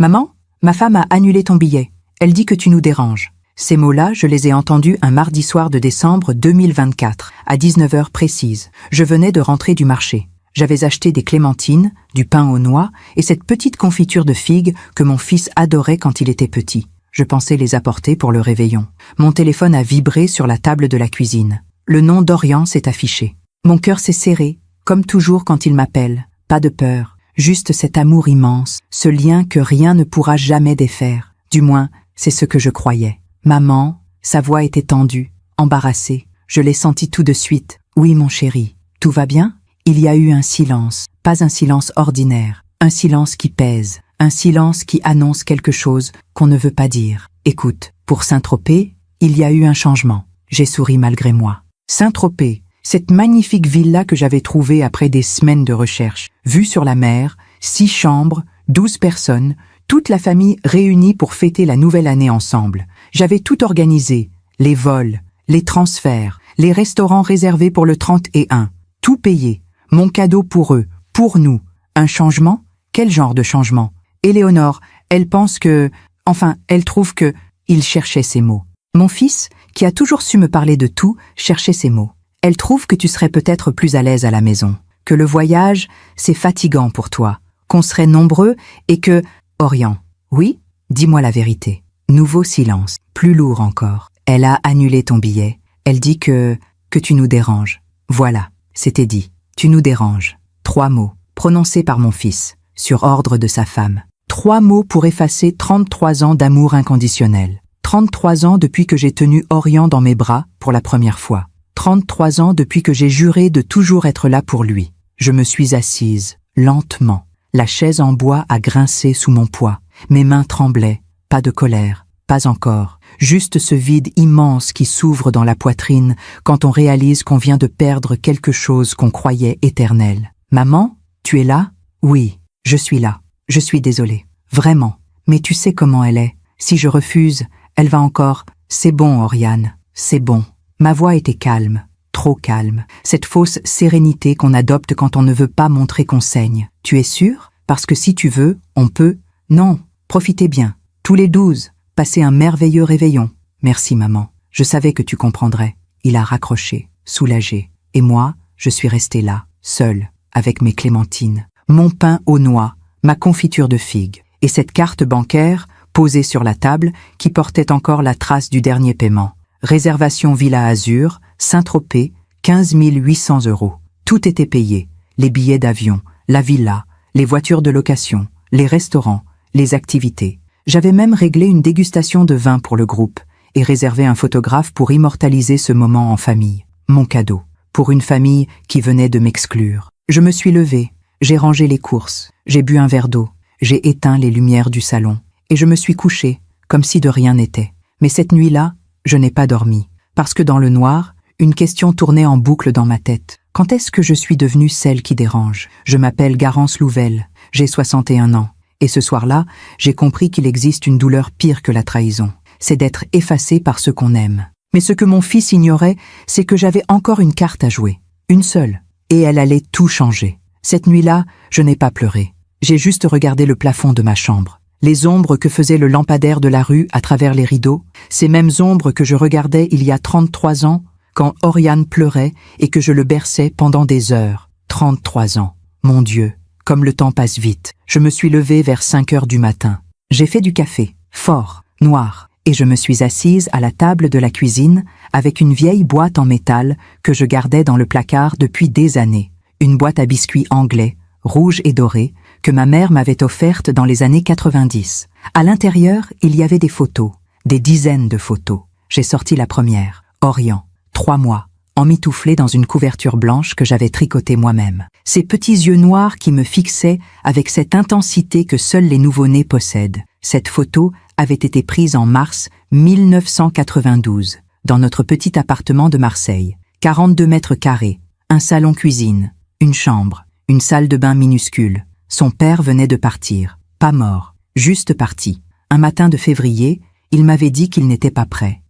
Maman, ma femme a annulé ton billet. Elle dit que tu nous déranges. Ces mots-là, je les ai entendus un mardi soir de décembre 2024, à 19 heures précises. Je venais de rentrer du marché. J'avais acheté des clémentines, du pain aux noix et cette petite confiture de figues que mon fils adorait quand il était petit. Je pensais les apporter pour le réveillon. Mon téléphone a vibré sur la table de la cuisine. Le nom d'Orian s'est affiché. Mon cœur s'est serré, comme toujours quand il m'appelle. Pas de peur, juste cet amour immense, ce lien que rien ne pourra jamais défaire. Du moins, c'est ce que je croyais. Maman, sa voix était tendue, embarrassée. Je l'ai senti tout de suite. Oui, mon chéri, tout va bien? Il y a eu un silence, pas un silence ordinaire, un silence qui pèse, un silence qui annonce quelque chose qu'on ne veut pas dire. Écoute, pour Saint-Tropez, il y a eu un changement. J'ai souri malgré moi. Saint-Tropez, cette magnifique villa que j'avais trouvée après des semaines de recherche, vue sur la mer, 6 chambres, 12 personnes, toute la famille réunie pour fêter la nouvelle année ensemble. J'avais tout organisé, les vols, les transferts, les restaurants réservés pour le 31, tout payé, mon cadeau pour eux, pour nous. Un changement? Quel genre de changement? Éléonore, elle pense que... Enfin, elle trouve que... Il cherchait ses mots. Mon fils, qui a toujours su me parler de tout, cherchait ses mots. Elle trouve que tu serais peut-être plus à l'aise à la maison, que le voyage, c'est fatigant pour toi, qu'on serait nombreux et que... Orian, oui? Dis-moi la vérité. Nouveau silence, plus lourd encore. Elle a annulé ton billet. Elle dit que tu nous déranges. Voilà, c'était dit. Tu nous déranges. 3 mots, prononcés par mon fils, sur ordre de sa femme. 3 mots pour effacer 33 ans d'amour inconditionnel. 33 ans depuis que j'ai tenu Orian dans mes bras pour la première fois. 33 ans depuis que j'ai juré de toujours être là pour lui. Je me suis assise, lentement. La chaise en bois a grincé sous mon poids. Mes mains tremblaient. Pas de colère, pas encore. Juste ce vide immense qui s'ouvre dans la poitrine quand on réalise qu'on vient de perdre quelque chose qu'on croyait éternel. Maman, tu es là? Oui, je suis là. Je suis désolée. Vraiment. Mais tu sais comment elle est. Si je refuse, elle va encore... C'est bon, Oriane. C'est bon. Ma voix était calme. Trop calme. Cette fausse sérénité qu'on adopte quand on ne veut pas montrer qu'on saigne. Tu es sûre? Parce que si tu veux, on peut... Non, profitez bien. Tous les 12, passez un merveilleux réveillon. Merci, maman. Je savais que tu comprendrais. Il a raccroché, soulagé. Et moi, je suis restée là, seule, avec mes clémentines, mon pain aux noix, ma confiture de figues, et cette carte bancaire posée sur la table qui portait encore la trace du dernier paiement. Réservation Villa Azur, Saint-Tropez, 15 800 €. Tout était payé. Les billets d'avion, la villa, les voitures de location, les restaurants, les activités. J'avais même réglé une dégustation de vin pour le groupe et réservé un photographe pour immortaliser ce moment en famille. Mon cadeau, pour une famille qui venait de m'exclure. Je me suis levée, j'ai rangé les courses, j'ai bu un verre d'eau, j'ai éteint les lumières du salon et je me suis couchée, comme si de rien n'était. Mais cette nuit-là, je n'ai pas dormi, parce que dans le noir, une question tournait en boucle dans ma tête. Quand est-ce que je suis devenue celle qui dérange? Je m'appelle Garance Louvel, j'ai 61 ans. Et ce soir-là, j'ai compris qu'il existe une douleur pire que la trahison. C'est d'être effacé par ceux qu'on aime. Mais ce que mon fils ignorait, c'est que j'avais encore une carte à jouer. Une seule. Et elle allait tout changer. Cette nuit-là, je n'ai pas pleuré. J'ai juste regardé le plafond de ma chambre. Les ombres que faisait le lampadaire de la rue à travers les rideaux, ces mêmes ombres que je regardais il y a 33 ans, quand Oriane pleurait et que je le berçais pendant des heures. 33 ans. Mon Dieu, comme le temps passe vite. Je me suis levée vers 5 heures du matin. J'ai fait du café, fort, noir, et je me suis assise à la table de la cuisine avec une vieille boîte en métal que je gardais dans le placard depuis des années. Une boîte à biscuits anglais, rouge et doré, que ma mère m'avait offerte dans les années 90. À l'intérieur, il y avait des photos, des dizaines de photos. J'ai sorti la première, Orian, 3 mois, emmitouflé dans une couverture blanche que j'avais tricotée moi-même. Ces petits yeux noirs qui me fixaient avec cette intensité que seuls les nouveau-nés possèdent. Cette photo avait été prise en mars 1992, dans notre petit appartement de Marseille. 42 mètres carrés, un salon-cuisine, une chambre, une salle de bain minuscule. Son père venait de partir, pas mort, juste parti. Un matin de février, il m'avait dit qu'il n'était pas prêt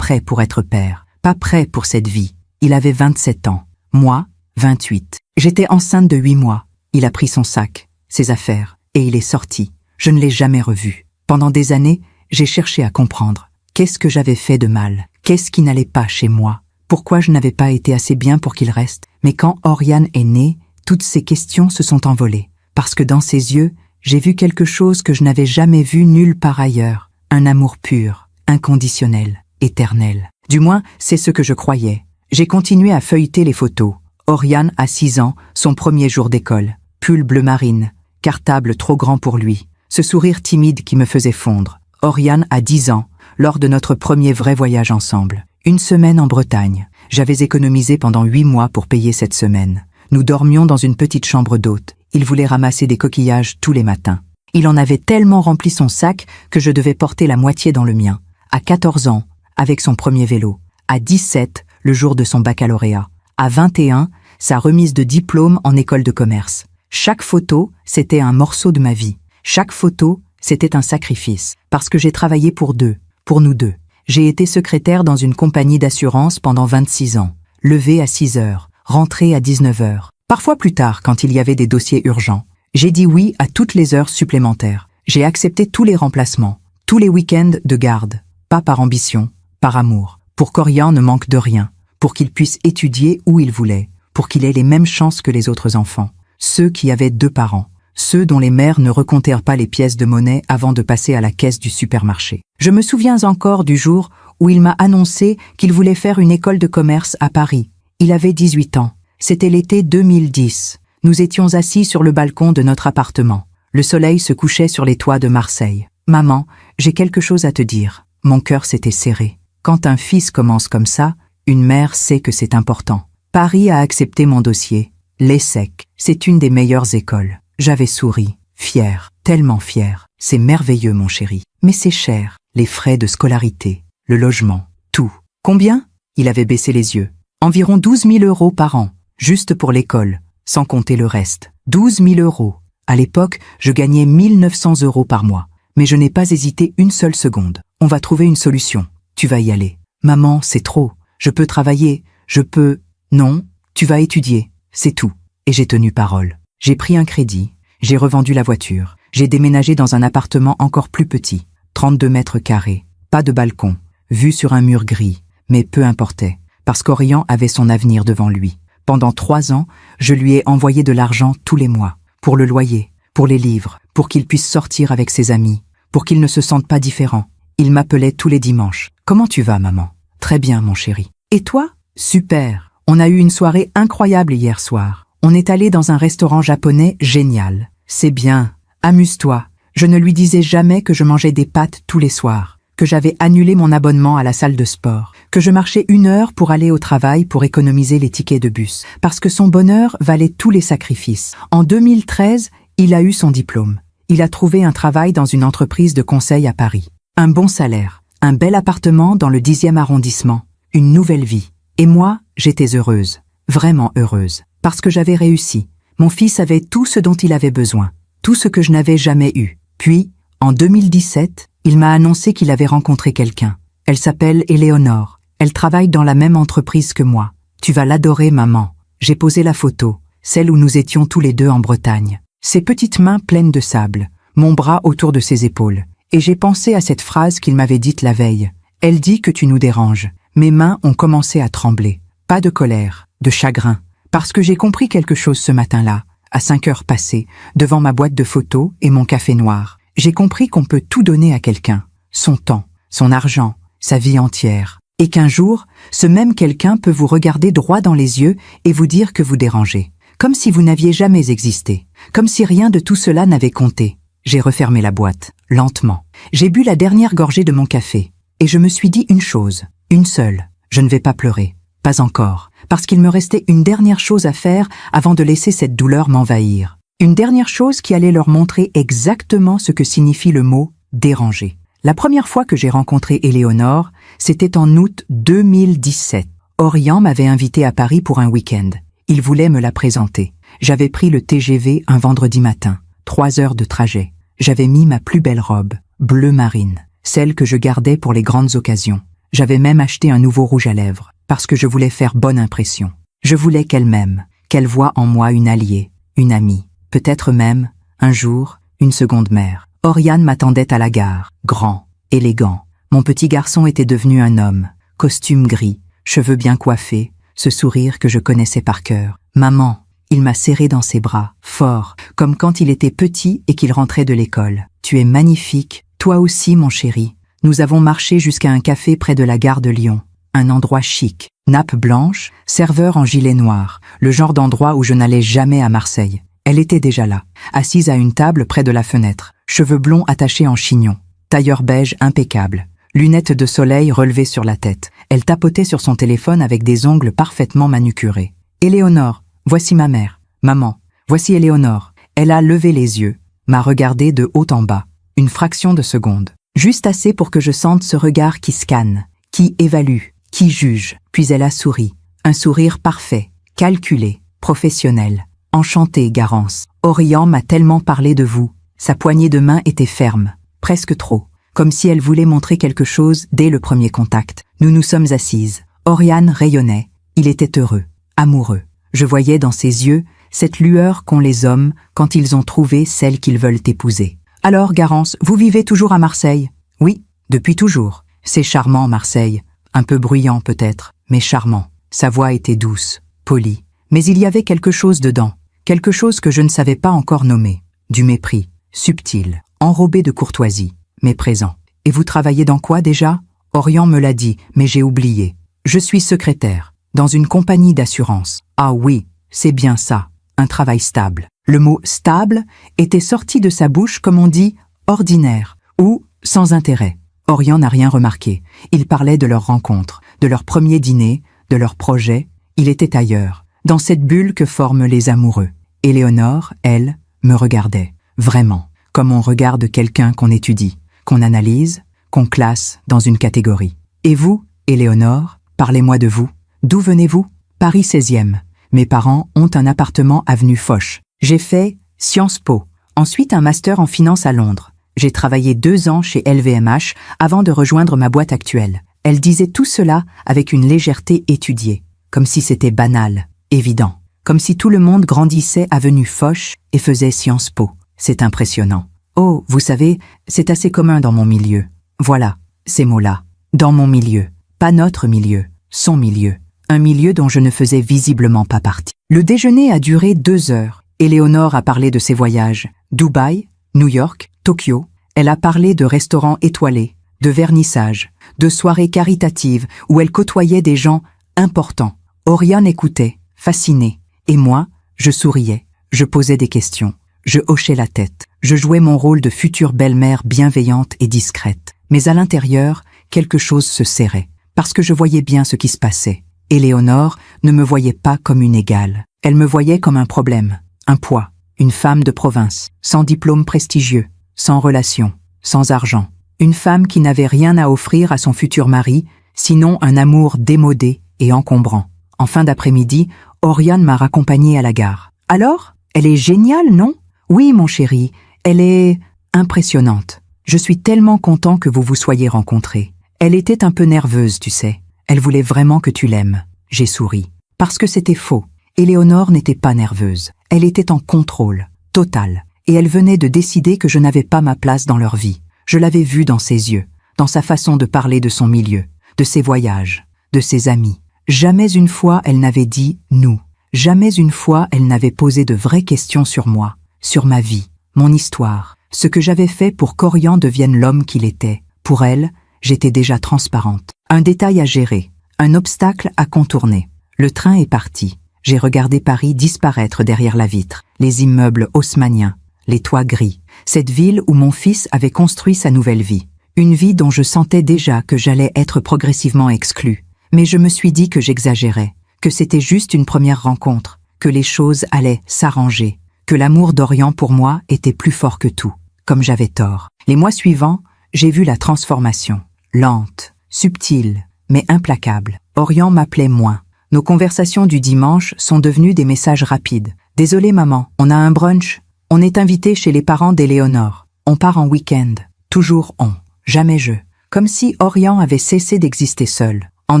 pour être père, pas prêt pour cette vie. Il avait 27 ans, moi, 28. J'étais enceinte de 8 mois. Il a pris son sac, ses affaires, et il est sorti. Je ne l'ai jamais revu. Pendant des années, j'ai cherché à comprendre. Qu'est-ce que j'avais fait de mal? Qu'est-ce qui n'allait pas chez moi? Pourquoi je n'avais pas été assez bien pour qu'il reste? Mais quand Oriane est née, toutes ces questions se sont envolées. Parce que dans ses yeux, j'ai vu quelque chose que je n'avais jamais vu nulle part ailleurs. Un amour pur, inconditionnel, éternel. Du moins, c'est ce que je croyais. J'ai continué à feuilleter les photos. Oriane a 6 ans, son premier jour d'école. Pull bleu marine, cartable trop grand pour lui. Ce sourire timide qui me faisait fondre. Oriane a 10 ans, lors de notre premier vrai voyage ensemble. Une semaine en Bretagne. J'avais économisé pendant 8 mois pour payer cette semaine. Nous dormions dans une petite chambre d'hôte. Il voulait ramasser des coquillages tous les matins. Il en avait tellement rempli son sac que je devais porter la moitié dans le mien. À 14 ans, avec son premier vélo. À 17, le jour de son baccalauréat. À 21, sa remise de diplôme en école de commerce. Chaque photo, c'était un morceau de ma vie. Chaque photo, c'était un sacrifice. Parce que j'ai travaillé pour nous deux. J'ai été secrétaire dans une compagnie d'assurance pendant 26 ans. Levé à 6 heures, rentré à 19 heures. Parfois plus tard, quand il y avait des dossiers urgents. J'ai dit oui à toutes les heures supplémentaires. J'ai accepté tous les remplacements, tous les week-ends de garde. Pas par ambition, par amour. Pour qu'Oriane ne manque de rien. Pour qu'il puisse étudier où il voulait. Pour qu'il ait les mêmes chances que les autres enfants. Ceux qui avaient 2 parents. Ceux dont les mères ne recomptèrent pas les pièces de monnaie avant de passer à la caisse du supermarché. Je me souviens encore du jour où il m'a annoncé qu'il voulait faire une école de commerce à Paris. Il avait 18 ans. C'était l'été 2010. Nous étions assis sur le balcon de notre appartement. Le soleil se couchait sur les toits de Marseille. « Maman, j'ai quelque chose à te dire. » Mon cœur s'était serré. Quand un fils commence comme ça, une mère sait que c'est important. Paris a accepté mon dossier. L'ESSEC, c'est une des meilleures écoles. J'avais souri, fière, tellement fière. C'est merveilleux, mon chéri. Mais c'est cher. Les frais de scolarité, le logement, tout. Combien? Il avait baissé les yeux. Environ 12 000 € par an, juste pour l'école, sans compter le reste. 12 000 €. À l'époque, je gagnais 1 900 € par mois. Mais je n'ai pas hésité une seule seconde. On va trouver une solution. Tu vas y aller. Maman, c'est trop. Je peux travailler. Je peux... Non, tu vas étudier. C'est tout. Et j'ai tenu parole. J'ai pris un crédit, j'ai revendu la voiture, j'ai déménagé dans un appartement encore plus petit, 32 mètres carrés, pas de balcon, vue sur un mur gris, mais peu importait, parce qu'Oriane avait son avenir devant lui. Pendant 3 ans, je lui ai envoyé de l'argent tous les mois, pour le loyer, pour les livres, pour qu'il puisse sortir avec ses amis, pour qu'il ne se sente pas différent. Il m'appelait tous les dimanches. « Comment tu vas, maman ?»« Très bien, mon chéri. »« Et toi ?»« Super. On a eu une soirée incroyable hier soir. On est allé dans un restaurant japonais génial. C'est bien. Amuse-toi. » Je ne lui disais jamais que je mangeais des pâtes tous les soirs, que j'avais annulé mon abonnement à la salle de sport, que je marchais 1 heure pour aller au travail pour économiser les tickets de bus, parce que son bonheur valait tous les sacrifices. En 2013, il a eu son diplôme. Il a trouvé un travail dans une entreprise de conseil à Paris. Un bon salaire, un bel appartement dans le 10e arrondissement, une nouvelle vie. Et moi, j'étais heureuse, vraiment heureuse. Parce que j'avais réussi. Mon fils avait tout ce dont il avait besoin, tout ce que je n'avais jamais eu. Puis, en 2017, il m'a annoncé qu'il avait rencontré quelqu'un. Elle s'appelle Éléonore. Elle travaille dans la même entreprise que moi. Tu vas l'adorer, maman. J'ai posé la photo, celle où nous étions tous les deux en Bretagne. Ses petites mains pleines de sable, mon bras autour de ses épaules. Et j'ai pensé à cette phrase qu'il m'avait dite la veille. Elle dit que tu nous déranges. Mes mains ont commencé à trembler. Pas de colère, de chagrin. Parce que j'ai compris quelque chose ce matin-là, à 5 heures passées, devant ma boîte de photos et mon café noir. J'ai compris qu'on peut tout donner à quelqu'un, son temps, son argent, sa vie entière. Et qu'un jour, ce même quelqu'un peut vous regarder droit dans les yeux et vous dire que vous dérangez. Comme si vous n'aviez jamais existé. Comme si rien de tout cela n'avait compté. J'ai refermé la boîte, lentement. J'ai bu la dernière gorgée de mon café. Et je me suis dit une chose, une seule. Je ne vais pas pleurer. Pas encore, parce qu'il me restait une dernière chose à faire avant de laisser cette douleur m'envahir. Une dernière chose qui allait leur montrer exactement ce que signifie le mot « déranger ». La première fois que j'ai rencontré Éléonore, c'était en août 2017. Oriane m'avait invité à Paris pour un week-end. Il voulait me la présenter. J'avais pris le TGV un vendredi matin, 3 heures de trajet. J'avais mis ma plus belle robe, bleu marine, celle que je gardais pour les grandes occasions. J'avais même acheté un nouveau rouge à lèvres, parce que je voulais faire bonne impression. Je voulais qu'elle m'aime, qu'elle voie en moi une alliée, une amie, peut-être même, un jour, une seconde mère. Oriane m'attendait à la gare, grand, élégant. Mon petit garçon était devenu un homme, costume gris, cheveux bien coiffés, ce sourire que je connaissais par cœur. Maman, il m'a serré dans ses bras, fort, comme quand il était petit et qu'il rentrait de l'école. Tu es magnifique, toi aussi mon chéri. Nous avons marché jusqu'à un café près de la gare de Lyon. Un endroit chic, nappe blanche, serveur en gilet noir, le genre d'endroit où je n'allais jamais à Marseille. Elle était déjà là, assise à une table près de la fenêtre, cheveux blonds attachés en chignon, tailleur beige impeccable, lunettes de soleil relevées sur la tête. Elle tapotait sur son téléphone avec des ongles parfaitement manucurés. « Éléonore, voici ma mère. Maman, voici Éléonore. » Elle a levé les yeux, m'a regardé de haut en bas, une fraction de seconde. Juste assez pour que je sente ce regard qui scanne, qui évalue, qui juge. Puis elle a souri. Un sourire parfait, calculé, professionnel. Enchantée, Garance. Oriane m'a tellement parlé de vous. Sa poignée de main était ferme, presque trop, comme si elle voulait montrer quelque chose dès le premier contact. Nous nous sommes assises. Oriane rayonnait. Il était heureux, amoureux. Je voyais dans ses yeux cette lueur qu'ont les hommes quand ils ont trouvé celle qu'ils veulent épouser. « Alors, Garance, vous vivez toujours à Marseille ?»« Oui, depuis toujours. C'est charmant, Marseille. Un peu bruyant peut-être, mais charmant. » Sa voix était douce, polie. Mais il y avait quelque chose dedans, quelque chose que je ne savais pas encore nommer. Du mépris, subtil, enrobé de courtoisie, mais présent. « Et vous travaillez dans quoi déjà ?» Oriane me l'a dit, mais j'ai oublié. « Je suis secrétaire, dans une compagnie d'assurance. »« Ah oui, c'est bien ça, un travail stable. » Le mot « stable » était sorti de sa bouche comme on dit « ordinaire » ou « sans intérêt ». Oriane n'a rien remarqué. Il parlait de leur rencontre, de leur premier dîner, de leur projet. Il était ailleurs, dans cette bulle que forment les amoureux. Éléonore, elle, me regardait, vraiment, comme on regarde quelqu'un qu'on étudie, qu'on analyse, qu'on classe dans une catégorie. Et vous, Éléonore, parlez-moi de vous. D'où venez-vous? Paris 16e. Mes parents ont un appartement avenue Foch. J'ai fait Sciences Po, ensuite un master en finance à Londres. J'ai travaillé 2 ans chez LVMH avant de rejoindre ma boîte actuelle. Elle disait tout cela avec une légèreté étudiée, comme si c'était banal, évident, comme si tout le monde grandissait avenue Foch et faisait Sciences Po. C'est impressionnant. Oh, vous savez, c'est assez commun dans mon milieu. Voilà, ces mots-là. Dans mon milieu. Pas notre milieu, son milieu. Un milieu dont je ne faisais visiblement pas partie. Le déjeuner a duré 2 heures. Éléonore a parlé de ses voyages. Dubaï, New York, Tokyo. Elle a parlé de restaurants étoilés, de vernissages, de soirées caritatives où elle côtoyait des gens importants. Oriane écoutait, fascinée. Et moi, je souriais, je posais des questions, je hochais la tête. Je jouais mon rôle de future belle-mère bienveillante et discrète. Mais à l'intérieur, quelque chose se serrait, parce que je voyais bien ce qui se passait. Éléonore ne me voyait pas comme une égale. Elle me voyait comme un problème, un poids, une femme de province, sans diplôme prestigieux, sans relations, sans argent. Une femme qui n'avait rien à offrir à son futur mari, sinon un amour démodé et encombrant. En fin d'après-midi, Oriane m'a raccompagnée à la gare. « Alors, elle est géniale, non ?»« Oui, mon chéri, elle est impressionnante. Je suis tellement content que vous vous soyez rencontrés. Elle était un peu nerveuse, tu sais. Elle voulait vraiment que tu l'aimes. » J'ai souri. Parce que c'était faux. Éléonore n'était pas nerveuse. Elle était en contrôle, total. Et elle venait de décider que je n'avais pas ma place dans leur vie. Je l'avais vu dans ses yeux, dans sa façon de parler de son milieu, de ses voyages, de ses amis. Jamais une fois elle n'avait dit « nous ». Jamais une fois elle n'avait posé de vraies questions sur moi, sur ma vie, mon histoire, ce que j'avais fait pour qu'Oriane devienne l'homme qu'il était. Pour elle, j'étais déjà transparente. Un détail à gérer, un obstacle à contourner. Le train est parti. J'ai regardé Paris disparaître derrière la vitre, les immeubles haussmanniens, les toits gris, cette ville où mon fils avait construit sa nouvelle vie. Une vie dont je sentais déjà que j'allais être progressivement exclue. Mais je me suis dit que j'exagérais, que c'était juste une première rencontre, que les choses allaient s'arranger, que l'amour d'Oriane pour moi était plus fort que tout, comme j'avais tort. Les mois suivants, j'ai vu la transformation, lente, subtile, mais implacable. Oriane m'appelait moins. Nos conversations du dimanche sont devenues des messages rapides. « Désolée maman, on a un brunch. On est invité chez les parents d'Éléonore. On part en week-end. » Toujours on, jamais je. Comme si Oriane avait cessé d'exister seul. En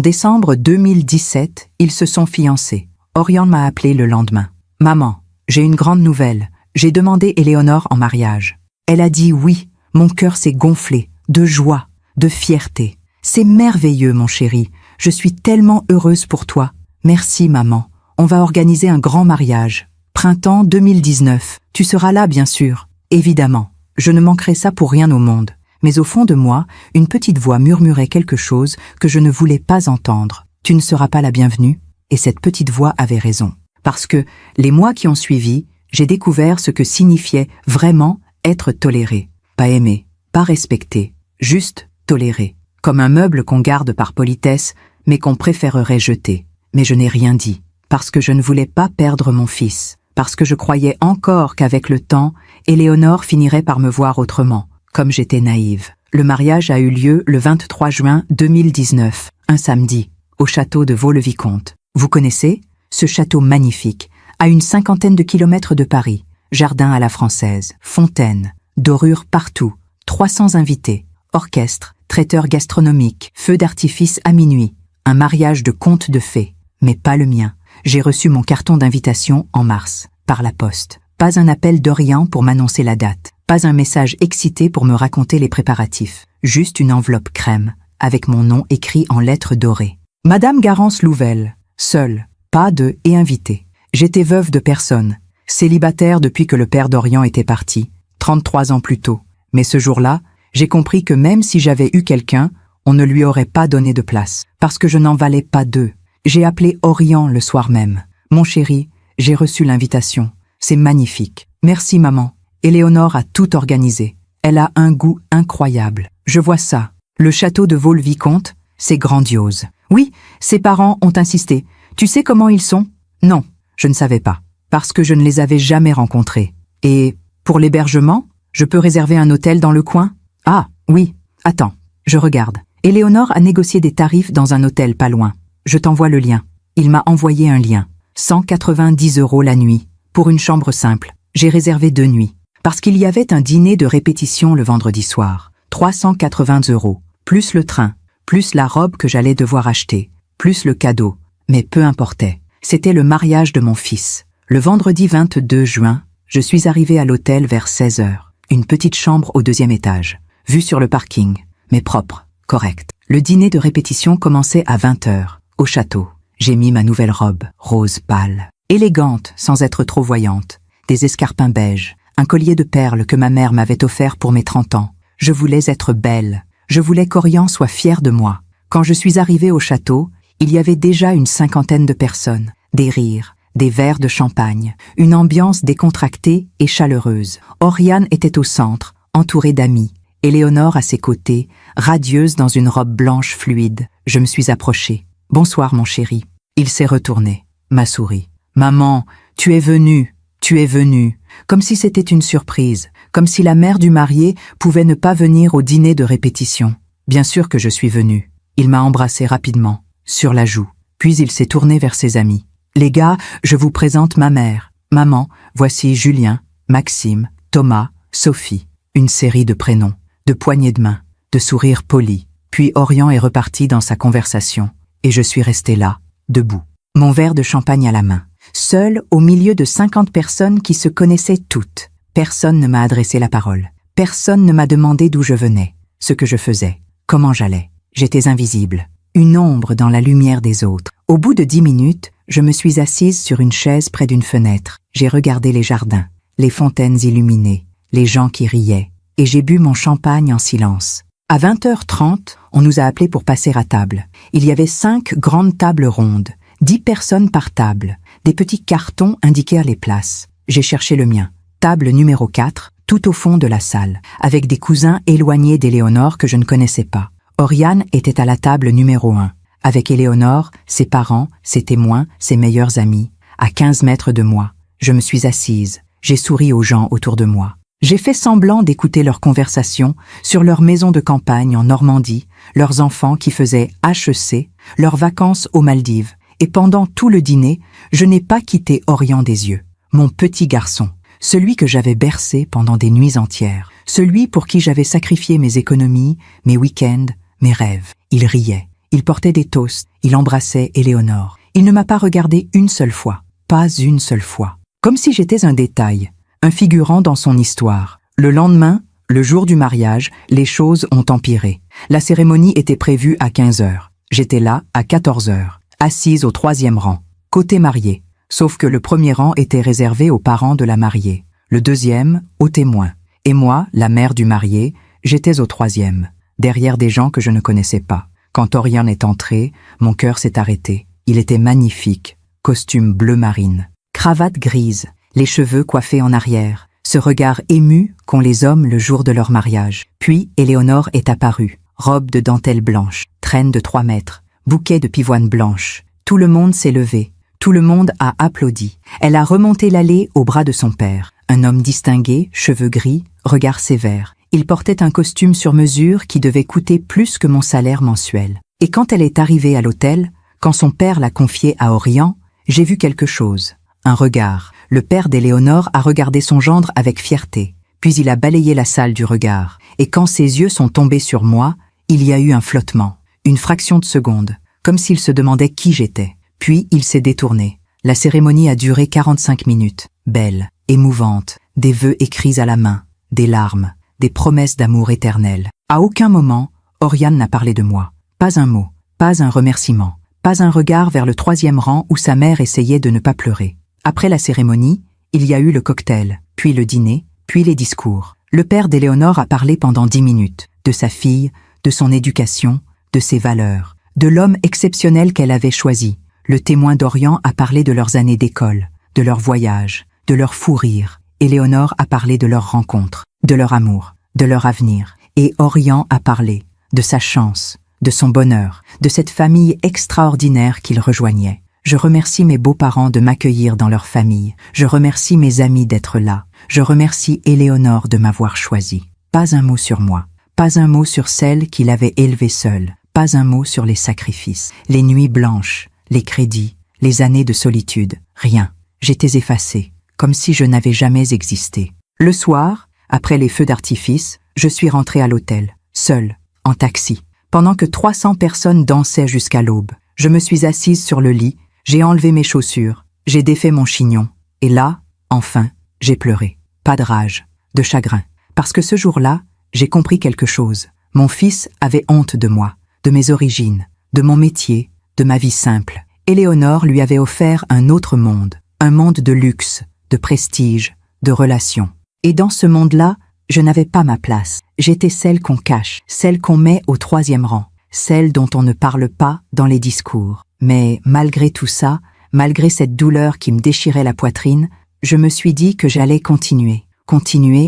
décembre 2017, ils se sont fiancés. Oriane m'a appelé le lendemain. « Maman, j'ai une grande nouvelle. J'ai demandé Éléonore en mariage. » Elle a dit oui, Mon cœur s'est gonflé, de joie, de fierté. C'est merveilleux, mon chéri. Je suis tellement heureuse pour toi. Merci, maman. On va organiser un grand mariage. Printemps 2019. Tu seras là, bien sûr. Évidemment. Je ne manquerai ça pour rien au monde. Mais au fond de moi, une petite voix murmurait quelque chose que je ne voulais pas entendre. Tu ne seras pas la bienvenue. Et cette petite voix avait raison. Parce que, les mois qui ont suivi, j'ai découvert ce que signifiait vraiment être toléré. Pas aimé, pas respecté, juste toléré. Comme un meuble qu'on garde par politesse, mais qu'on préférerait jeter. Mais je n'ai rien dit. Parce que je ne voulais pas perdre mon fils. Parce que je croyais encore qu'avec le temps, Éléonore finirait par me voir autrement. Comme j'étais naïve. Le mariage a eu lieu le 23 juin 2019, un samedi, au château de Vaux-le-Vicomte. Vous connaissez? Ce château magnifique, à une 50aine de kilomètres de Paris. Jardin à la française, fontaine, dorures partout, 300 invités, orchestre, traiteur gastronomique, feux d'artifice à minuit. Un mariage de conte de fées, mais pas le mien. J'ai reçu mon carton d'invitation en mars, par la poste. Pas un appel d'Orient pour m'annoncer la date. Pas un message excité pour me raconter les préparatifs. Juste une enveloppe crème, avec mon nom écrit en lettres dorées. Madame Garance Louvel, seule, pas de et invitée. J'étais veuve de personne, célibataire depuis que le père d'Orient était parti, 33 ans plus tôt. Mais ce jour-là, j'ai compris que même si j'avais eu quelqu'un, on ne lui aurait pas donné de place, parce que je n'en valais pas deux. J'ai appelé Orient le soir même. Mon chéri, j'ai reçu l'invitation. C'est magnifique. Merci maman. Éléonore a tout organisé. Elle a un goût incroyable. Je vois ça. Le château de Vaux-le-Vicomte, c'est grandiose. Oui, ses parents ont insisté. Tu sais comment ils sont? Non, je ne savais pas. Parce que je ne les avais jamais rencontrés. Et pour l'hébergement, je peux réserver un hôtel dans le coin? Ah, oui. Attends, je regarde. Éléonore a négocié des tarifs dans un hôtel pas loin. Je t'envoie le lien. Il m'a envoyé un lien. 190 € la nuit. Pour une chambre simple. J'ai réservé 2 nuits. Parce qu'il y avait un dîner de répétition le vendredi soir. 380 €. Plus le train. Plus la robe que j'allais devoir acheter. Plus le cadeau. Mais peu importait. C'était le mariage de mon fils. Le vendredi 22 juin, je suis arrivée à l'hôtel vers 16 h. Une petite chambre au 2e étage. Vue sur le parking. Mais propre. Correct. Le dîner de répétition commençait à 20 h. Au château. J'ai mis ma nouvelle robe, rose pâle. Élégante, sans être trop voyante. Des escarpins beiges. Un collier de perles que ma mère m'avait offert pour mes 30 ans. Je voulais être belle. Je voulais qu'Orient soit fier de moi. Quand je suis arrivée au château, il y avait déjà une 50aine de personnes. Des rires, des verres de champagne, une ambiance décontractée et chaleureuse. Oriane était au centre, entourée d'amis. Éléonore à ses côtés, radieuse dans une robe blanche fluide. Je me suis approchée. « Bonsoir, mon chéri. » Il s'est retourné, m'a souri. « Maman, tu es venue. Tu es venue. » Comme si c'était une surprise, comme si la mère du marié pouvait ne pas venir au dîner de répétition. Bien sûr que je suis venue. Il m'a embrassé rapidement, sur la joue. Puis il s'est tourné vers ses amis. « Les gars, je vous présente ma mère. Maman, voici Julien, Maxime, Thomas, Sophie. » Une série de prénoms, de poignées de main, de sourires polis. Puis Orient est reparti dans sa conversation. Et je suis restée là, debout, mon verre de champagne à la main. Seule au milieu de 50 personnes qui se connaissaient toutes. Personne ne m'a adressé la parole. Personne ne m'a demandé d'où je venais, ce que je faisais, comment j'allais. J'étais invisible, une ombre dans la lumière des autres. Au bout de 10 minutes, je me suis assise sur une chaise près d'une fenêtre. J'ai regardé les jardins, les fontaines illuminées, les gens qui riaient, et j'ai bu mon champagne en silence. À 20h30, on nous a appelés pour passer à table. Il y avait 5 grandes tables rondes, 10 personnes par table. Des petits cartons indiquèrent les places. J'ai cherché le mien. Table numéro 4, tout au fond de la salle, avec des cousins éloignés d'Éléonore que je ne connaissais pas. Oriane était à la table numéro 1, avec Éléonore, ses parents, ses témoins, ses meilleurs amis, à 15 mètres de moi. Je me suis assise. J'ai souri aux gens autour de moi. J'ai fait semblant d'écouter leurs conversations sur leur maison de campagne en Normandie, leurs enfants qui faisaient HEC, leurs vacances aux Maldives. Et pendant tout le dîner, je n'ai pas quitté Orient des yeux. Mon petit garçon, celui que j'avais bercé pendant des nuits entières, celui pour qui j'avais sacrifié mes économies, mes week-ends, mes rêves. Il riait, il portait des toasts, il embrassait Éléonore. Il ne m'a pas regardé une seule fois, pas une seule fois. Comme si j'étais un détail, un figurant dans son histoire. Le lendemain, Le jour du mariage, les choses ont empiré. La cérémonie était prévue à 15 heures. J'étais là à 14 heures, assise au 3e rang, côté marié. Sauf que le premier rang était réservé aux parents de la mariée, le 2e aux témoins. Et moi, la mère du marié, j'étais au 3e, derrière des gens que je ne connaissais pas. Quand Orion est entré, mon cœur s'est arrêté. Il était magnifique, costume bleu marine, cravate grise, les cheveux coiffés en arrière, ce regard ému qu'ont les hommes le jour de leur mariage. Puis Éléonore est apparue, robe de dentelle blanche, traîne de 3 mètres, bouquet de pivoine blanche. Tout le monde s'est levé, tout le monde a applaudi. Elle a remonté l'allée au bras de son père, un homme distingué, cheveux gris, regard sévère. Il portait un costume sur mesure qui devait coûter plus que mon salaire mensuel. Et quand elle est arrivée à l'hôtel, quand son père l'a confiée à Orion, j'ai vu quelque chose. Un regard. Le père d'Éléonore a regardé son gendre avec fierté, puis il a balayé la salle du regard. Et quand ses yeux sont tombés sur moi, il y a eu un flottement, une fraction de seconde, comme s'il se demandait qui j'étais. Puis il s'est détourné. La cérémonie a duré 45 minutes. Belle, émouvante, des vœux écrits à la main, des larmes, des promesses d'amour éternel. À aucun moment, Orion n'a parlé de moi. Pas un mot, pas un remerciement, pas un regard vers le 3e rang où sa mère essayait de ne pas pleurer. Après la cérémonie, il y a eu le cocktail, puis le dîner, puis les discours. Le père d'Éléonore a parlé pendant 10 minutes, de sa fille, de son éducation, de ses valeurs, de l'homme exceptionnel qu'elle avait choisi. Le témoin d'Orion a parlé de leurs années d'école, de leurs voyages, de leurs fous rires. Éléonore a parlé de leur rencontre, de leur amour, de leur avenir. Et Orion a parlé de sa chance, de son bonheur, de cette famille extraordinaire qu'il rejoignait. Je remercie mes beaux-parents de m'accueillir dans leur famille. Je remercie mes amis d'être là. Je remercie Éléonore de m'avoir choisi. Pas un mot sur moi. Pas un mot sur celle qu'il avait élevée seule. Pas un mot sur les sacrifices, les nuits blanches, les crédits, les années de solitude. Rien. J'étais effacée, comme si je n'avais jamais existé. Le soir, après les feux d'artifice, je suis rentrée à l'hôtel, seule, en taxi. Pendant que 300 personnes dansaient jusqu'à l'aube, je me suis assise sur le lit, j'ai enlevé mes chaussures, j'ai défait mon chignon. Et là, enfin, j'ai pleuré. Pas de rage, de chagrin. Parce que ce jour-là, j'ai compris quelque chose. Mon fils avait honte de moi, de mes origines, de mon métier, de ma vie simple. Éléonore lui avait offert un autre monde, un monde de luxe, de prestige, de relations. Et dans ce monde-là, je n'avais pas ma place. J'étais celle qu'on cache, celle qu'on met au 3e rang, celle dont on ne parle pas dans les discours. Mais malgré tout ça, malgré cette douleur qui me déchirait la poitrine, je me suis dit que j'allais continuer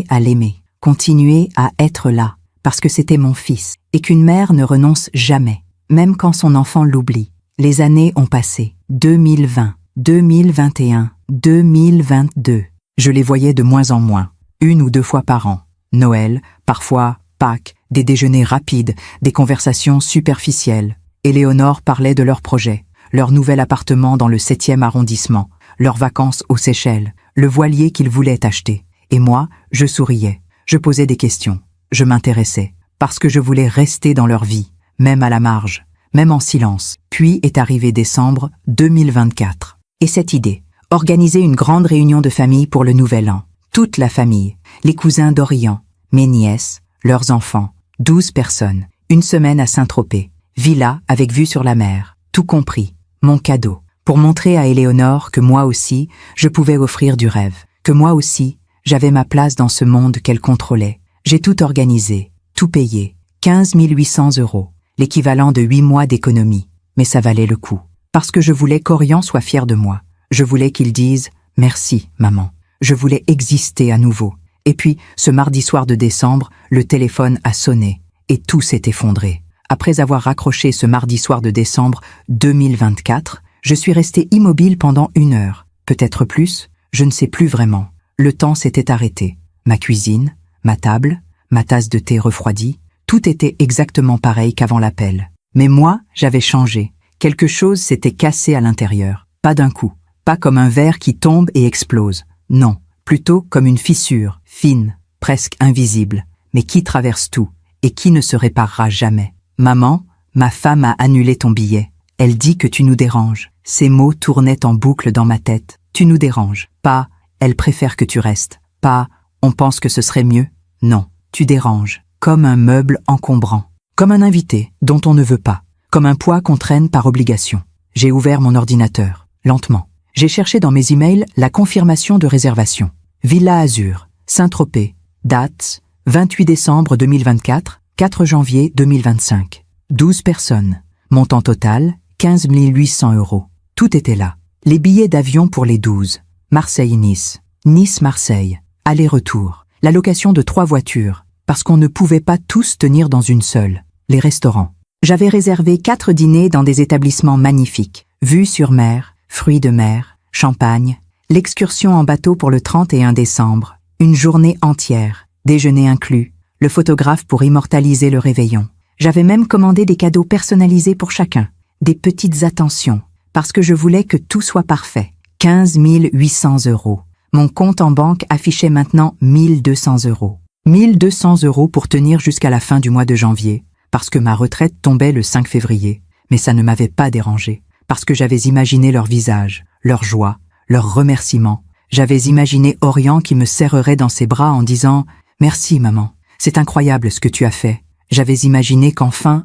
à l'aimer, continuer à être là, parce que c'était mon fils, et qu'une mère ne renonce jamais, même quand son enfant l'oublie. Les années ont passé. 2020, 2021, 2022. Je les voyais de moins en moins, 1 ou 2 fois par an. Noël, parfois Pâques, des déjeuners rapides, des conversations superficielles. Éléonore parlait de leurs projets, leur nouvel appartement dans le 7e arrondissement, leurs vacances aux Seychelles, le voilier qu'ils voulaient acheter. Et moi, je souriais, je posais des questions, je m'intéressais, parce que je voulais rester dans leur vie, même à la marge, même en silence. Puis est arrivé décembre 2024. Et cette idée, organiser une grande réunion de famille pour le Nouvel An. Toute la famille, les cousins d'Orion, mes nièces, leurs enfants, 12 personnes, une semaine à Saint-Tropez, villa avec vue sur la mer, tout compris, mon cadeau, pour montrer à Éléonore que moi aussi, je pouvais offrir du rêve, que moi aussi, j'avais ma place dans ce monde qu'elle contrôlait. J'ai tout organisé, tout payé, 15 800 €, l'équivalent de 8 mois d'économie, mais ça valait le coup, parce que je voulais qu'Orion soit fier de moi, je voulais qu'il dise « Merci, maman ». Je voulais exister à nouveau. Et puis, ce mardi soir de décembre, le téléphone a sonné et tout s'est effondré. Après avoir raccroché ce mardi soir de décembre 2024, je suis restée immobile pendant 1 heure. Peut-être plus, je ne sais plus vraiment. Le temps s'était arrêté. Ma cuisine, ma table, ma tasse de thé refroidie, tout était exactement pareil qu'avant l'appel. Mais moi, j'avais changé. Quelque chose s'était cassé à l'intérieur. Pas d'un coup. Pas comme un verre qui tombe et explose. Non, plutôt comme une fissure, fine, presque invisible, mais qui traverse tout et qui ne se réparera jamais. Maman, ma femme a annulé ton billet. Elle dit que tu nous déranges. Ces mots tournaient en boucle dans ma tête. Tu nous déranges. Pas, elle préfère que tu restes. Pas, on pense que ce serait mieux. Non, Tu déranges, comme un meuble encombrant, comme un invité dont on ne veut pas, comme un poids qu'on traîne par obligation. J'ai ouvert mon ordinateur, lentement. J'ai cherché dans mes emails la confirmation de réservation. Villa Azur, Saint-Tropez, date 28 décembre 2024, 4 janvier 2025. 12 personnes. Montant total, 15 800 €. Tout était là. Les billets d'avion pour les 12. Marseille-Nice, Nice-Marseille, aller-retour. La location de 3 voitures, parce qu'on ne pouvait pas tous tenir dans une seule. Les restaurants. J'avais réservé 4 dîners dans des établissements magnifiques. Vue sur mer, fruits de mer, champagne. L'excursion en bateau pour le 31 décembre. Une journée entière, déjeuner inclus. Le photographe pour immortaliser le réveillon. J'avais même commandé des cadeaux personnalisés pour chacun. Des petites attentions, parce que je voulais que tout soit parfait. 15 800 €. Mon compte en banque affichait maintenant 1 200 €. 1 200 € pour tenir jusqu'à la fin du mois de janvier, parce que ma retraite tombait le 5 février. Mais ça ne m'avait pas dérangé, parce que j'avais imaginé leur visage, leur joie, leurs remerciements. J'avais imaginé Orion qui me serrerait dans ses bras en disant « Merci maman, c'est incroyable ce que tu as fait ». J'avais imaginé qu'enfin,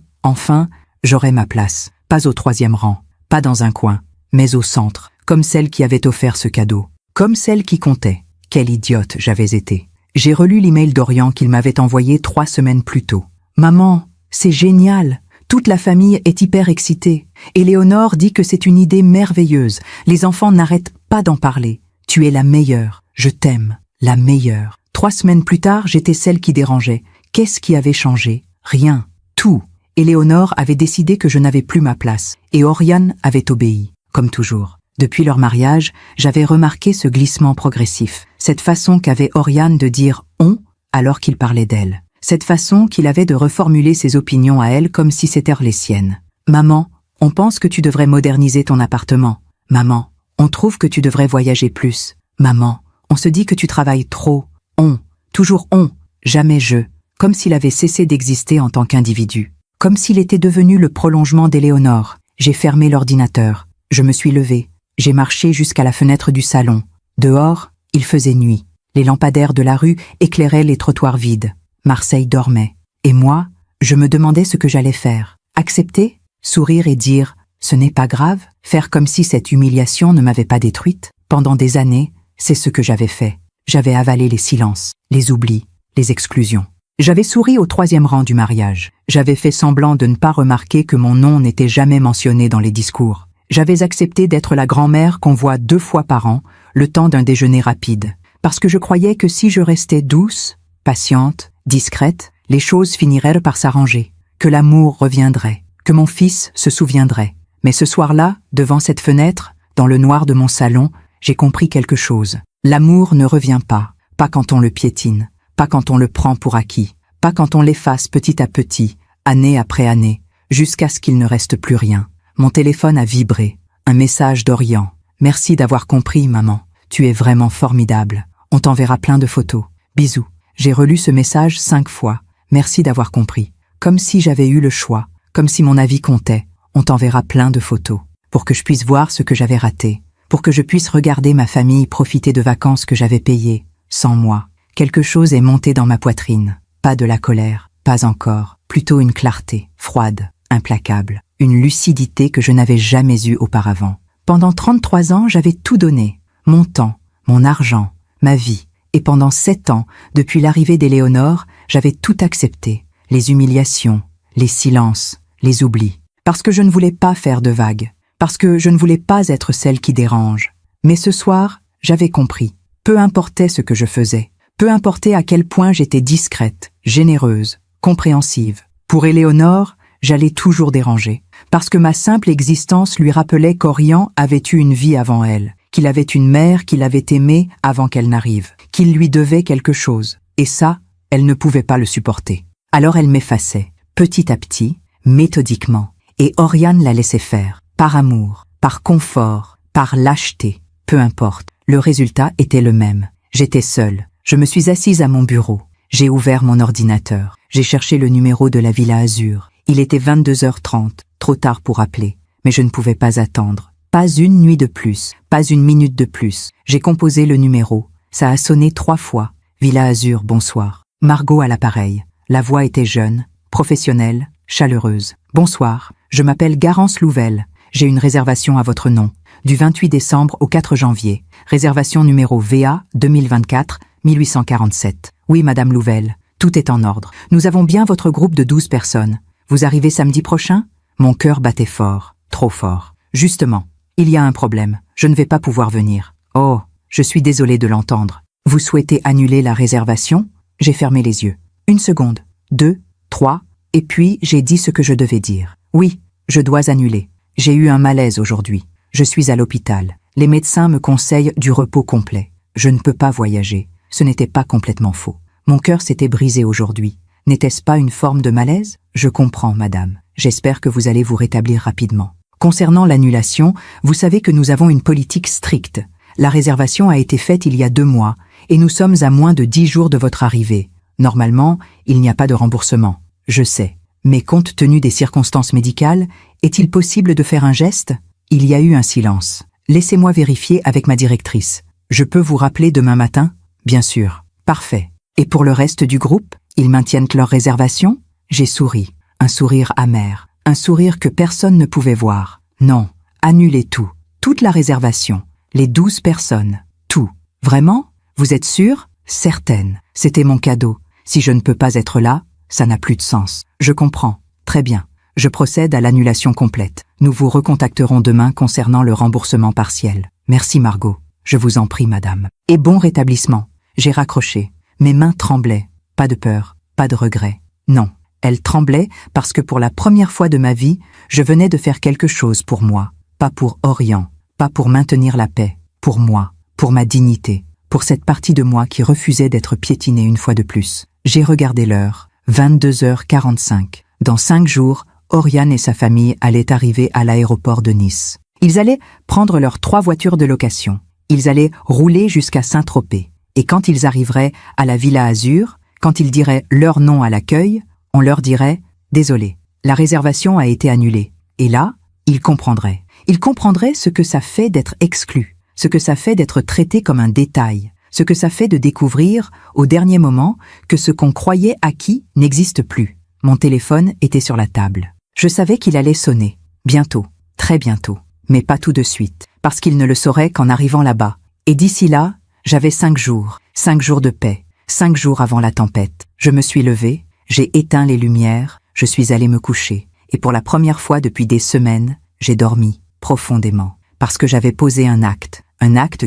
j'aurais ma place, pas au 3e rang, pas dans un coin, mais au centre, comme celle qui avait offert ce cadeau, comme celle qui comptait. Quelle idiote j'avais été. J'ai relu l'email d'Orion qu'il m'avait envoyé 3 semaines plus tôt. « Maman, c'est génial, toute la famille est hyper excitée. Éléonore dit que c'est une idée merveilleuse, les enfants n'arrêtent pas d'en parler. Tu es la meilleure, je t'aime, la meilleure. » 3 semaines plus tard, j'étais celle qui dérangeait. Qu'est-ce qui avait changé? Rien. Tout. Éléonore avait décidé que je n'avais plus ma place, et Oriane avait obéi, comme toujours. Depuis leur mariage, j'avais remarqué ce glissement progressif, cette façon qu'avait Oriane de dire « on » alors qu'il parlait d'elle, cette façon qu'il avait de reformuler ses opinions à elle comme si c'était les siennes. « Maman, on pense que tu devrais moderniser ton appartement. Maman, on trouve que tu devrais voyager plus. Maman, on se dit que tu travailles trop. On, toujours on, jamais je. » Comme s'il avait cessé d'exister en tant qu'individu. Comme s'il était devenu le prolongement d'Éléonore. J'ai fermé l'ordinateur. Je me suis levée. J'ai marché jusqu'à la fenêtre du salon. Dehors, il faisait nuit. Les lampadaires de la rue éclairaient les trottoirs vides. Marseille dormait. Et moi, je me demandais ce que j'allais faire. Accepter? Sourire et dire « ce n'est pas grave » Faire comme si cette humiliation ne m'avait pas détruite? Pendant des années, c'est ce que j'avais fait. J'avais avalé les silences, les oublis, les exclusions. J'avais souri au 3e rang du mariage. J'avais fait semblant de ne pas remarquer que mon nom n'était jamais mentionné dans les discours. J'avais accepté d'être la grand-mère qu'on voit 2 fois par an, le temps d'un déjeuner rapide. Parce que je croyais que si je restais douce, patiente, discrète, les choses finiraient par s'arranger. Que l'amour reviendrait. Que mon fils se souviendrait. Mais ce soir-là, devant cette fenêtre, dans le noir de mon salon, j'ai compris quelque chose. L'amour ne revient pas. Pas quand on le piétine. Pas quand on le prend pour acquis, pas quand on l'efface petit à petit, année après année, jusqu'à ce qu'il ne reste plus rien. Mon téléphone a vibré. Un message d'Orion. « Merci d'avoir compris, maman. Tu es vraiment formidable. On t'enverra plein de photos. Bisous. » J'ai relu ce message 5 fois. Merci d'avoir compris. Comme si j'avais eu le choix, comme si mon avis comptait. On t'enverra plein de photos. Pour que je puisse voir ce que j'avais raté. Pour que je puisse regarder ma famille profiter de vacances que j'avais payées, sans moi. Quelque chose est monté dans ma poitrine. Pas de la colère, pas encore. Plutôt une clarté, froide, implacable. Une lucidité que je n'avais jamais eue auparavant. Pendant 33 ans, j'avais tout donné. Mon temps, mon argent, ma vie. Et pendant 7 ans, depuis l'arrivée d'Éléonore, j'avais tout accepté. Les humiliations, les silences, les oublis. Parce que je ne voulais pas faire de vagues. Parce que je ne voulais pas être celle qui dérange. Mais ce soir, j'avais compris. Peu importait ce que je faisais. Peu importait à quel point j'étais discrète, généreuse, compréhensive. Pour Éléonore, j'allais toujours déranger. Parce que ma simple existence lui rappelait qu'Orion avait eu une vie avant elle. Qu'il avait une mère qui l'avait aimée avant qu'elle n'arrive. Qu'il lui devait quelque chose. Et ça, elle ne pouvait pas le supporter. Alors elle m'effaçait, petit à petit, méthodiquement. Et Oriane la laissait faire. Par amour, par confort, par lâcheté. Peu importe. Le résultat était le même. J'étais seule. Je me suis assise à mon bureau. J'ai ouvert mon ordinateur. J'ai cherché le numéro de la Villa Azur. Il était 22h30, trop tard pour appeler. Mais je ne pouvais pas attendre. Pas une nuit de plus, pas une minute de plus. J'ai composé le numéro. Ça a sonné 3 fois. Villa Azur, bonsoir. Margot à l'appareil. La voix était jeune, professionnelle, chaleureuse. Bonsoir, je m'appelle Garance Louvel. J'ai une réservation à votre nom. Du 28 décembre au 4 janvier. Réservation numéro VA 2024-1847. Oui, Madame Louvel, tout est en ordre. Nous avons bien votre groupe de 12 personnes. Vous arrivez samedi prochain? Mon cœur battait fort, trop fort. Justement, il y a un problème. Je ne vais pas pouvoir venir. Oh, je suis désolée de l'entendre. Vous souhaitez annuler la réservation? J'ai fermé les yeux. 1 seconde, 2, 3, et puis j'ai dit ce que je devais dire. Oui, je dois annuler. J'ai eu un malaise aujourd'hui. Je suis à l'hôpital. Les médecins me conseillent du repos complet. Je ne peux pas voyager. Ce n'était pas complètement faux. Mon cœur s'était brisé aujourd'hui. N'était-ce pas une forme de malaise? Je comprends, madame. J'espère que vous allez vous rétablir rapidement. Concernant l'annulation, vous savez que nous avons une politique stricte. La réservation a été faite il y a 2 mois, et nous sommes à moins de 10 jours de votre arrivée. Normalement, il n'y a pas de remboursement. Je sais. Mais compte tenu des circonstances médicales, est-il possible de faire un geste? Il y a eu un silence. Laissez-moi vérifier avec ma directrice. Je peux vous rappeler demain matin? Bien sûr. Parfait. Et pour le reste du groupe, ils maintiennent leur réservation? J'ai souri. Un sourire amer. Un sourire que personne ne pouvait voir. Non. Annulez tout. Toute la réservation. Les 12 personnes. Tout. Vraiment? Vous êtes sûre? Certaine. C'était mon cadeau. Si je ne peux pas être là, ça n'a plus de sens. Je comprends. Très bien. Je procède à l'annulation complète. Nous vous recontacterons demain concernant le remboursement partiel. Merci Margot. Je vous en prie, madame. Et bon rétablissement. J'ai raccroché. Mes mains tremblaient. Pas de peur, pas de regret. Non, elles tremblaient parce que pour la première fois de ma vie, je venais de faire quelque chose pour moi. Pas pour Orient, pas pour maintenir la paix. Pour moi, pour ma dignité, pour cette partie de moi qui refusait d'être piétinée une fois de plus. J'ai regardé l'heure. 22h45. Dans 5 jours, Oriane et sa famille allaient arriver à l'aéroport de Nice. Ils allaient prendre leurs 3 voitures de location. Ils allaient rouler jusqu'à Saint-Tropez. Et quand ils arriveraient à la Villa Azur, quand ils diraient leur nom à l'accueil, on leur dirait « Désolé, la réservation a été annulée ». Et là, ils comprendraient. Ils comprendraient ce que ça fait d'être exclu, ce que ça fait d'être traité comme un détail, ce que ça fait de découvrir, au dernier moment, que ce qu'on croyait acquis n'existe plus. Mon téléphone était sur la table. Je savais qu'il allait sonner. Bientôt, très bientôt. Mais pas tout de suite, parce qu'il ne le saurait qu'en arrivant là-bas. Et d'ici là, j'avais 5 jours de paix, 5 jours avant la tempête. Je me suis levée, j'ai éteint les lumières, je suis allée me coucher. Et pour la première fois depuis des semaines, j'ai dormi profondément. Parce que j'avais posé un acte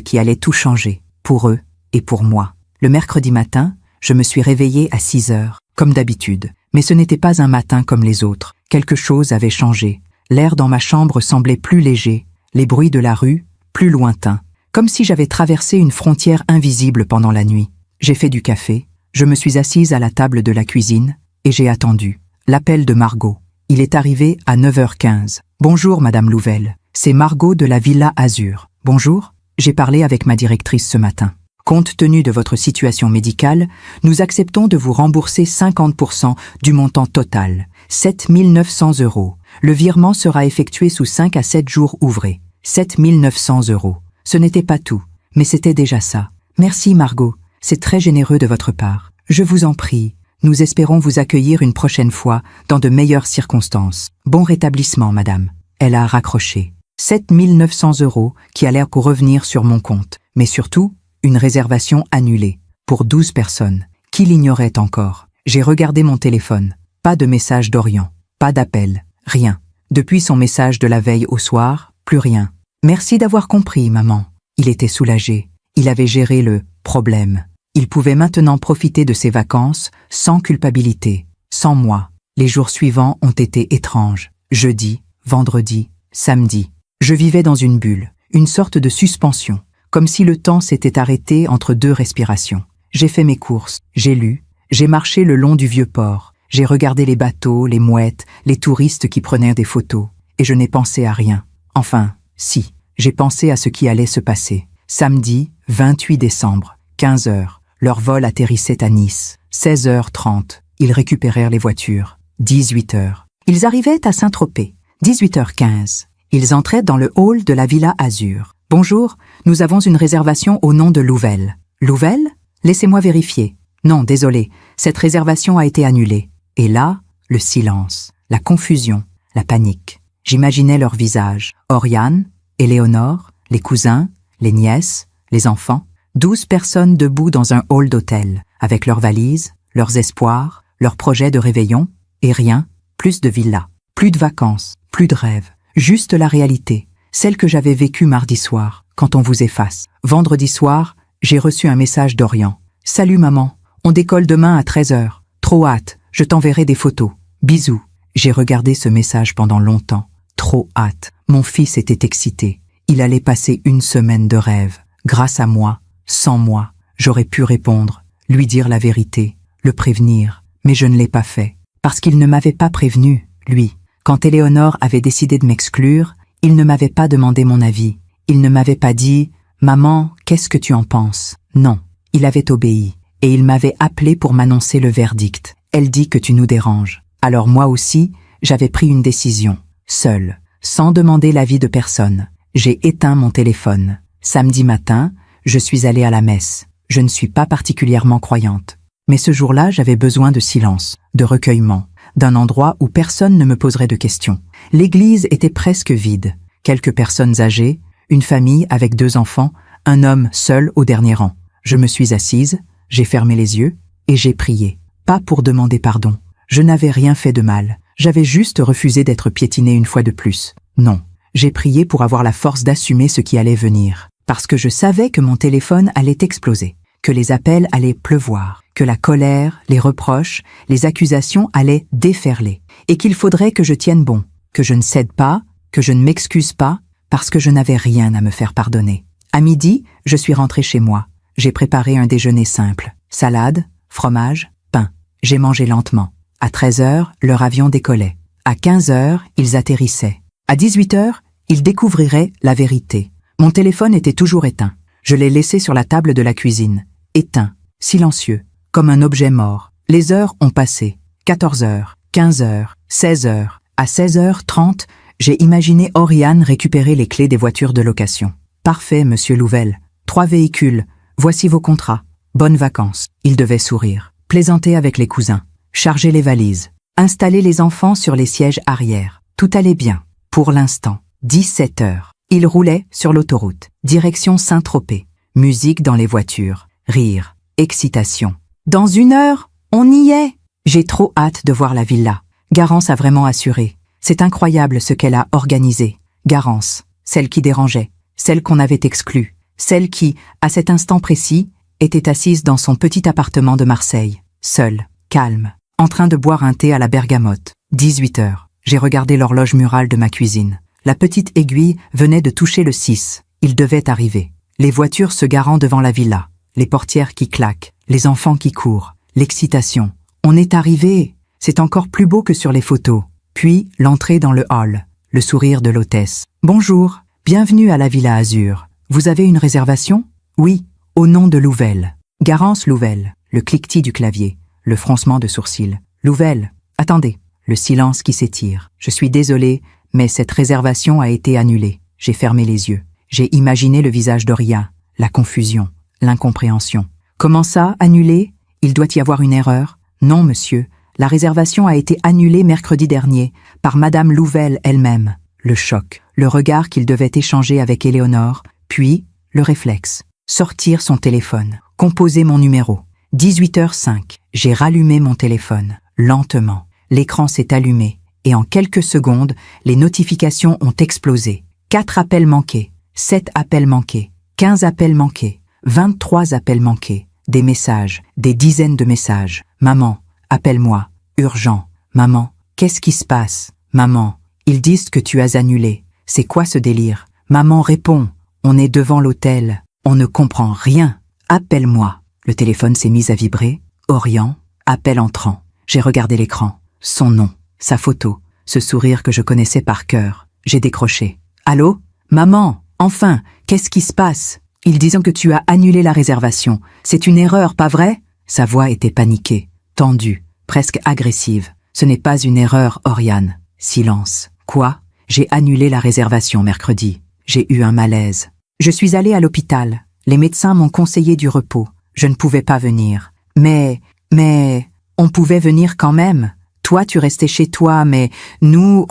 qui allait tout changer, pour eux et pour moi. Le mercredi matin, je me suis réveillée à 6 heures, comme d'habitude. Mais ce n'était pas un matin comme les autres. Quelque chose avait changé. L'air dans ma chambre semblait plus léger, les bruits de la rue, plus lointains. Comme si j'avais traversé une frontière invisible pendant la nuit. J'ai fait du café, je me suis assise à la table de la cuisine, et j'ai attendu. L'appel de Margot. Il est arrivé à 9h15. Bonjour, Madame Louvel. C'est Margot de la Villa Azur. Bonjour. J'ai parlé avec ma directrice ce matin. Compte tenu de votre situation médicale, nous acceptons de vous rembourser 50% du montant total, 7 900 €. Le virement sera effectué sous 5 à 7 jours ouvrés. 7 900 €. Ce n'était pas tout, mais c'était déjà ça. Merci Margot, c'est très généreux de votre part. Je vous en prie, nous espérons vous accueillir une prochaine fois dans de meilleures circonstances. Bon rétablissement, madame. Elle a raccroché. 7 900 € qui allèrent revenir sur mon compte, mais surtout, une réservation annulée, pour 12 personnes. Qui l'ignorait encore? J'ai regardé mon téléphone. Pas de message d'Orient, pas d'appel, rien. Depuis son message de la veille au soir, plus rien. Merci d'avoir compris, maman. Il était soulagé. Il avait géré le problème. Il pouvait maintenant profiter de ses vacances sans culpabilité, sans moi. Les jours suivants ont été étranges. Jeudi, vendredi, samedi. Je vivais dans une bulle, une sorte de suspension. Comme si le temps s'était arrêté entre 2 respirations. J'ai fait mes courses, j'ai lu, j'ai marché le long du vieux port, j'ai regardé les bateaux, les mouettes, les touristes qui prenaient des photos, et je n'ai pensé à rien. Enfin, si, j'ai pensé à ce qui allait se passer. Samedi, 28 décembre, 15 heures, leur vol atterrissait à Nice. 16h30, ils récupérèrent les voitures. 18 heures. Ils arrivaient à Saint-Tropez. 18h15. Ils entraient dans le hall de la Villa Azur. Bonjour, nous avons une réservation au nom de Louvel. Louvel? Laissez-moi vérifier. Non, désolé, cette réservation a été annulée. Et là, le silence, la confusion, la panique. J'imaginais leurs visages. Oriane, Éléonore, les cousins, les nièces, les enfants. 12 personnes debout dans un hall d'hôtel, avec leurs valises, leurs espoirs, leurs projets de réveillon, et rien, plus de villas, plus de vacances, plus de rêves, juste la réalité, celle que j'avais vécue mardi soir, quand on vous efface. Vendredi soir, j'ai reçu un message d'Orient. « Salut maman, on décolle demain à 13h. Trop hâte, je t'enverrai des photos. Bisous. » J'ai regardé ce message pendant longtemps. Trop hâte. Mon fils était excité. Il allait passer une semaine de rêve. Grâce à moi, sans moi, j'aurais pu répondre, lui dire la vérité, le prévenir, mais je ne l'ai pas fait. Parce qu'il ne m'avait pas prévenu, lui. Quand Éléonore avait décidé de m'exclure, il ne m'avait pas demandé mon avis. Il ne m'avait pas dit « Maman, qu'est-ce que tu en penses ?» Non, il avait obéi. Et il m'avait appelé pour m'annoncer le verdict. « Elle dit que tu nous déranges. » Alors moi aussi, j'avais pris une décision, seule, sans demander l'avis de personne. J'ai éteint mon téléphone. Samedi matin, je suis allée à la messe. Je ne suis pas particulièrement croyante. Mais ce jour-là, j'avais besoin de silence, de recueillement, d'un endroit où personne ne me poserait de questions. L'église était presque vide. Quelques personnes âgées, une famille avec 2 enfants, un homme seul au dernier rang. Je me suis assise, j'ai fermé les yeux et j'ai prié. Pas pour demander pardon. Je n'avais rien fait de mal. J'avais juste refusé d'être piétinée une fois de plus. Non, j'ai prié pour avoir la force d'assumer ce qui allait venir. Parce que je savais que mon téléphone allait exploser, que les appels allaient pleuvoir, que la colère, les reproches, les accusations allaient déferler, et qu'il faudrait que je tienne bon, que je ne cède pas, que je ne m'excuse pas, parce que je n'avais rien à me faire pardonner. À midi, je suis rentrée chez moi. J'ai préparé un déjeuner simple. Salade, fromage, pain. J'ai mangé lentement. À 13h, leur avion décollait. À 15h, ils atterrissaient. À 18h, ils découvriraient la vérité. Mon téléphone était toujours éteint. Je l'ai laissé sur la table de la cuisine. Éteint, silencieux, comme un objet mort. Les heures ont passé. 14h, 15h, 16h. À 16h30, j'ai imaginé Oriane récupérer les clés des voitures de location. Parfait, monsieur Louvel. 3 véhicules. Voici vos contrats. Bonnes vacances. Il devait sourire. Plaisanter avec les cousins. Charger les valises. Installer les enfants sur les sièges arrière. Tout allait bien. Pour l'instant. 17h. Il roulait sur l'autoroute. Direction Saint-Tropez. Musique dans les voitures. Rire. Excitation. Dans 1 heure, on y est. J'ai trop hâte de voir la villa. Garance a vraiment assuré. C'est incroyable ce qu'elle a organisé. Garance, celle qui dérangeait, celle qu'on avait exclue, celle qui, à cet instant précis, était assise dans son petit appartement de Marseille, seule, calme, en train de boire un thé à la bergamote. 18h. J'ai regardé l'horloge murale de ma cuisine. La petite aiguille venait de toucher le 6. Il devait arriver. Les voitures se garant devant la villa, les portières qui claquent, les enfants qui courent, l'excitation. On est arrivé. C'est encore plus beau que sur les photos. Puis, l'entrée dans le hall, le sourire de l'hôtesse. « Bonjour, bienvenue à la Villa Azur. Vous avez une réservation ?»« Oui, au nom de Louvel. » Garance Louvel, le cliquetis du clavier, le froncement de sourcils. « Louvel, attendez. » Le silence qui s'étire. « Je suis désolée, mais cette réservation a été annulée. » J'ai fermé les yeux. J'ai imaginé le visage d'Oriane, la confusion, l'incompréhension. « Comment ça, annulé ? Il doit y avoir une erreur. »« Non, monsieur. La réservation a été annulée mercredi dernier, par Madame Louvel elle-même. » Le choc, le regard qu'il devait échanger avec Éléonore, puis le réflexe. Sortir son téléphone, composer mon numéro. 18h05, j'ai rallumé mon téléphone, lentement. L'écran s'est allumé, et en quelques secondes, les notifications ont explosé. 4 appels manqués, 7 appels manqués, 15 appels manqués, 23 appels manqués, des messages, des dizaines de messages. « Maman, appelle-moi. Urgent. Maman, qu'est-ce qui se passe? Maman, ils disent que tu as annulé. C'est quoi ce délire? Maman, réponds. On est devant l'hôtel. On ne comprend rien. Appelle-moi. » Le téléphone s'est mis à vibrer. Orient, appel entrant. J'ai regardé l'écran. Son nom, sa photo, ce sourire que je connaissais par cœur. J'ai décroché. « Allô? Maman, enfin, qu'est-ce qui se passe? Ils disent que tu as annulé la réservation. C'est une erreur, pas vrai? » Sa voix était paniquée, tendue, presque agressive. « Ce n'est pas une erreur, Oriane. » Silence. « Quoi? J'ai annulé la réservation mercredi. J'ai eu un malaise. Je suis allée à l'hôpital. Les médecins m'ont conseillé du repos. Je ne pouvais pas venir. Mais, on pouvait venir quand même. Toi, tu restais chez toi, mais nous,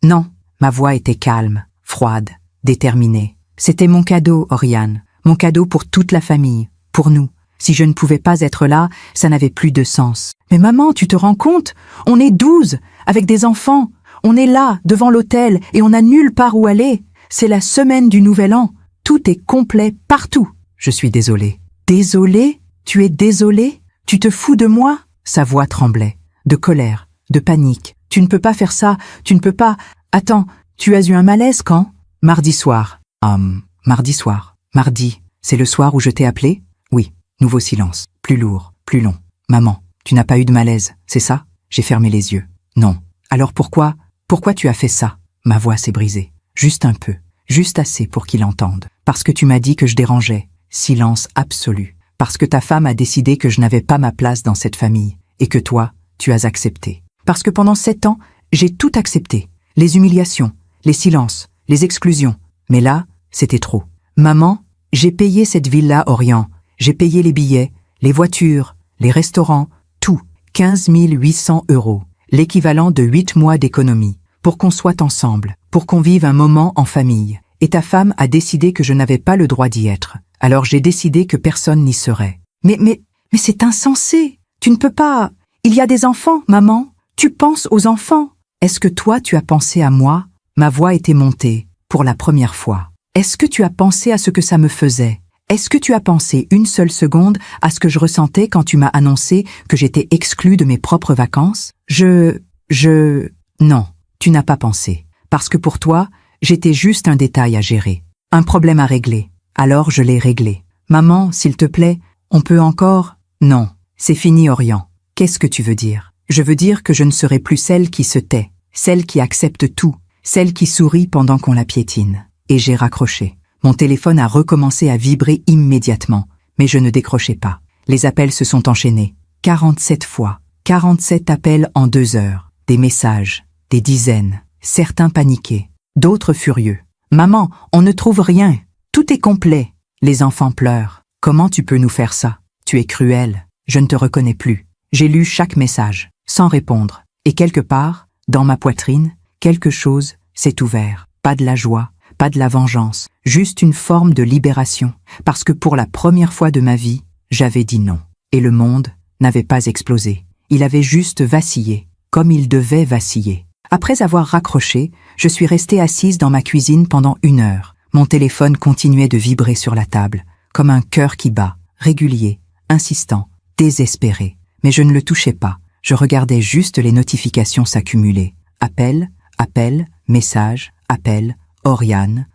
Non, ma voix était calme, froide, déterminée. C'était mon cadeau, Oriane. Mon cadeau pour toute la famille, pour nous. Si je ne pouvais pas être là, ça n'avait plus de sens. Mais maman, tu te rends compte? On est 12, avec des enfants. On est là, devant l'hôtel, et on n'a nulle part où aller. C'est la semaine du Nouvel An. Tout est complet, partout. Je suis désolée. Désolée? Tu es désolée? Tu te fous de moi? Sa voix tremblait. De colère, de panique. Tu ne peux pas faire ça, tu ne peux pas... Attends, tu as eu un malaise quand? Mardi soir. Mardi soir. Mardi, c'est le soir où je t'ai appelé? Oui. Nouveau silence. Plus lourd, plus long. Maman, tu n'as pas eu de malaise, c'est ça? J'ai fermé les yeux. Non. Alors pourquoi tu as fait ça? Ma voix s'est brisée. Juste un peu. Juste assez pour qu'il entende. Parce que tu m'as dit que je dérangeais. Silence absolu. Parce que ta femme a décidé que je n'avais pas ma place dans cette famille. Et que toi, tu as accepté. Parce que pendant 7 ans, j'ai tout accepté. Les humiliations, les silences, les exclusions. Mais là, c'était trop. Maman, j'ai payé cette villa Orient. J'ai payé les billets, les voitures, les restaurants, tout. 15 800 €. L'équivalent de 8 mois d'économie. Pour qu'on soit ensemble. Pour qu'on vive un moment en famille. Et ta femme a décidé que je n'avais pas le droit d'y être. Alors j'ai décidé que personne n'y serait. Mais c'est insensé. Tu ne peux pas... Il y a des enfants, maman. Tu penses aux enfants. Est-ce que toi, tu as pensé à moi? Ma voix était montée, pour la première fois. Est-ce que tu as pensé à ce que ça me faisait? Est-ce que tu as pensé une seule seconde à ce que je ressentais quand tu m'as annoncé que j'étais exclue de mes propres vacances? Non, tu n'as pas pensé. Parce que pour toi, j'étais juste un détail à gérer. Un problème à régler. Alors je l'ai réglé. Maman, s'il te plaît, on peut encore... Non, c'est fini, Orient. Qu'est-ce que tu veux dire? Je veux dire que je ne serai plus celle qui se tait, celle qui accepte tout, celle qui sourit pendant qu'on la piétine. Et j'ai raccroché. Mon téléphone a recommencé à vibrer immédiatement, mais je ne décrochais pas. Les appels se sont enchaînés. 47 fois. 47 appels en 2 heures. Des messages, des dizaines. Certains paniqués, d'autres furieux. Maman, on ne trouve rien. Tout est complet. Les enfants pleurent. Comment tu peux nous faire ça? Tu es cruelle. Je ne te reconnais plus. J'ai lu chaque message, sans répondre. Et quelque part, dans ma poitrine, quelque chose s'est ouvert. Pas de la joie, pas de la vengeance, juste une forme de libération. Parce que pour la première fois de ma vie, j'avais dit non. Et le monde n'avait pas explosé. Il avait juste vacillé, comme il devait vaciller. Après avoir raccroché, je suis restée assise dans ma cuisine pendant 1 heure. Mon téléphone continuait de vibrer sur la table, comme un cœur qui bat, régulier, insistant, désespéré. Mais je ne le touchais pas. Je regardais juste les notifications s'accumuler. Appel, message, appel, Oriane,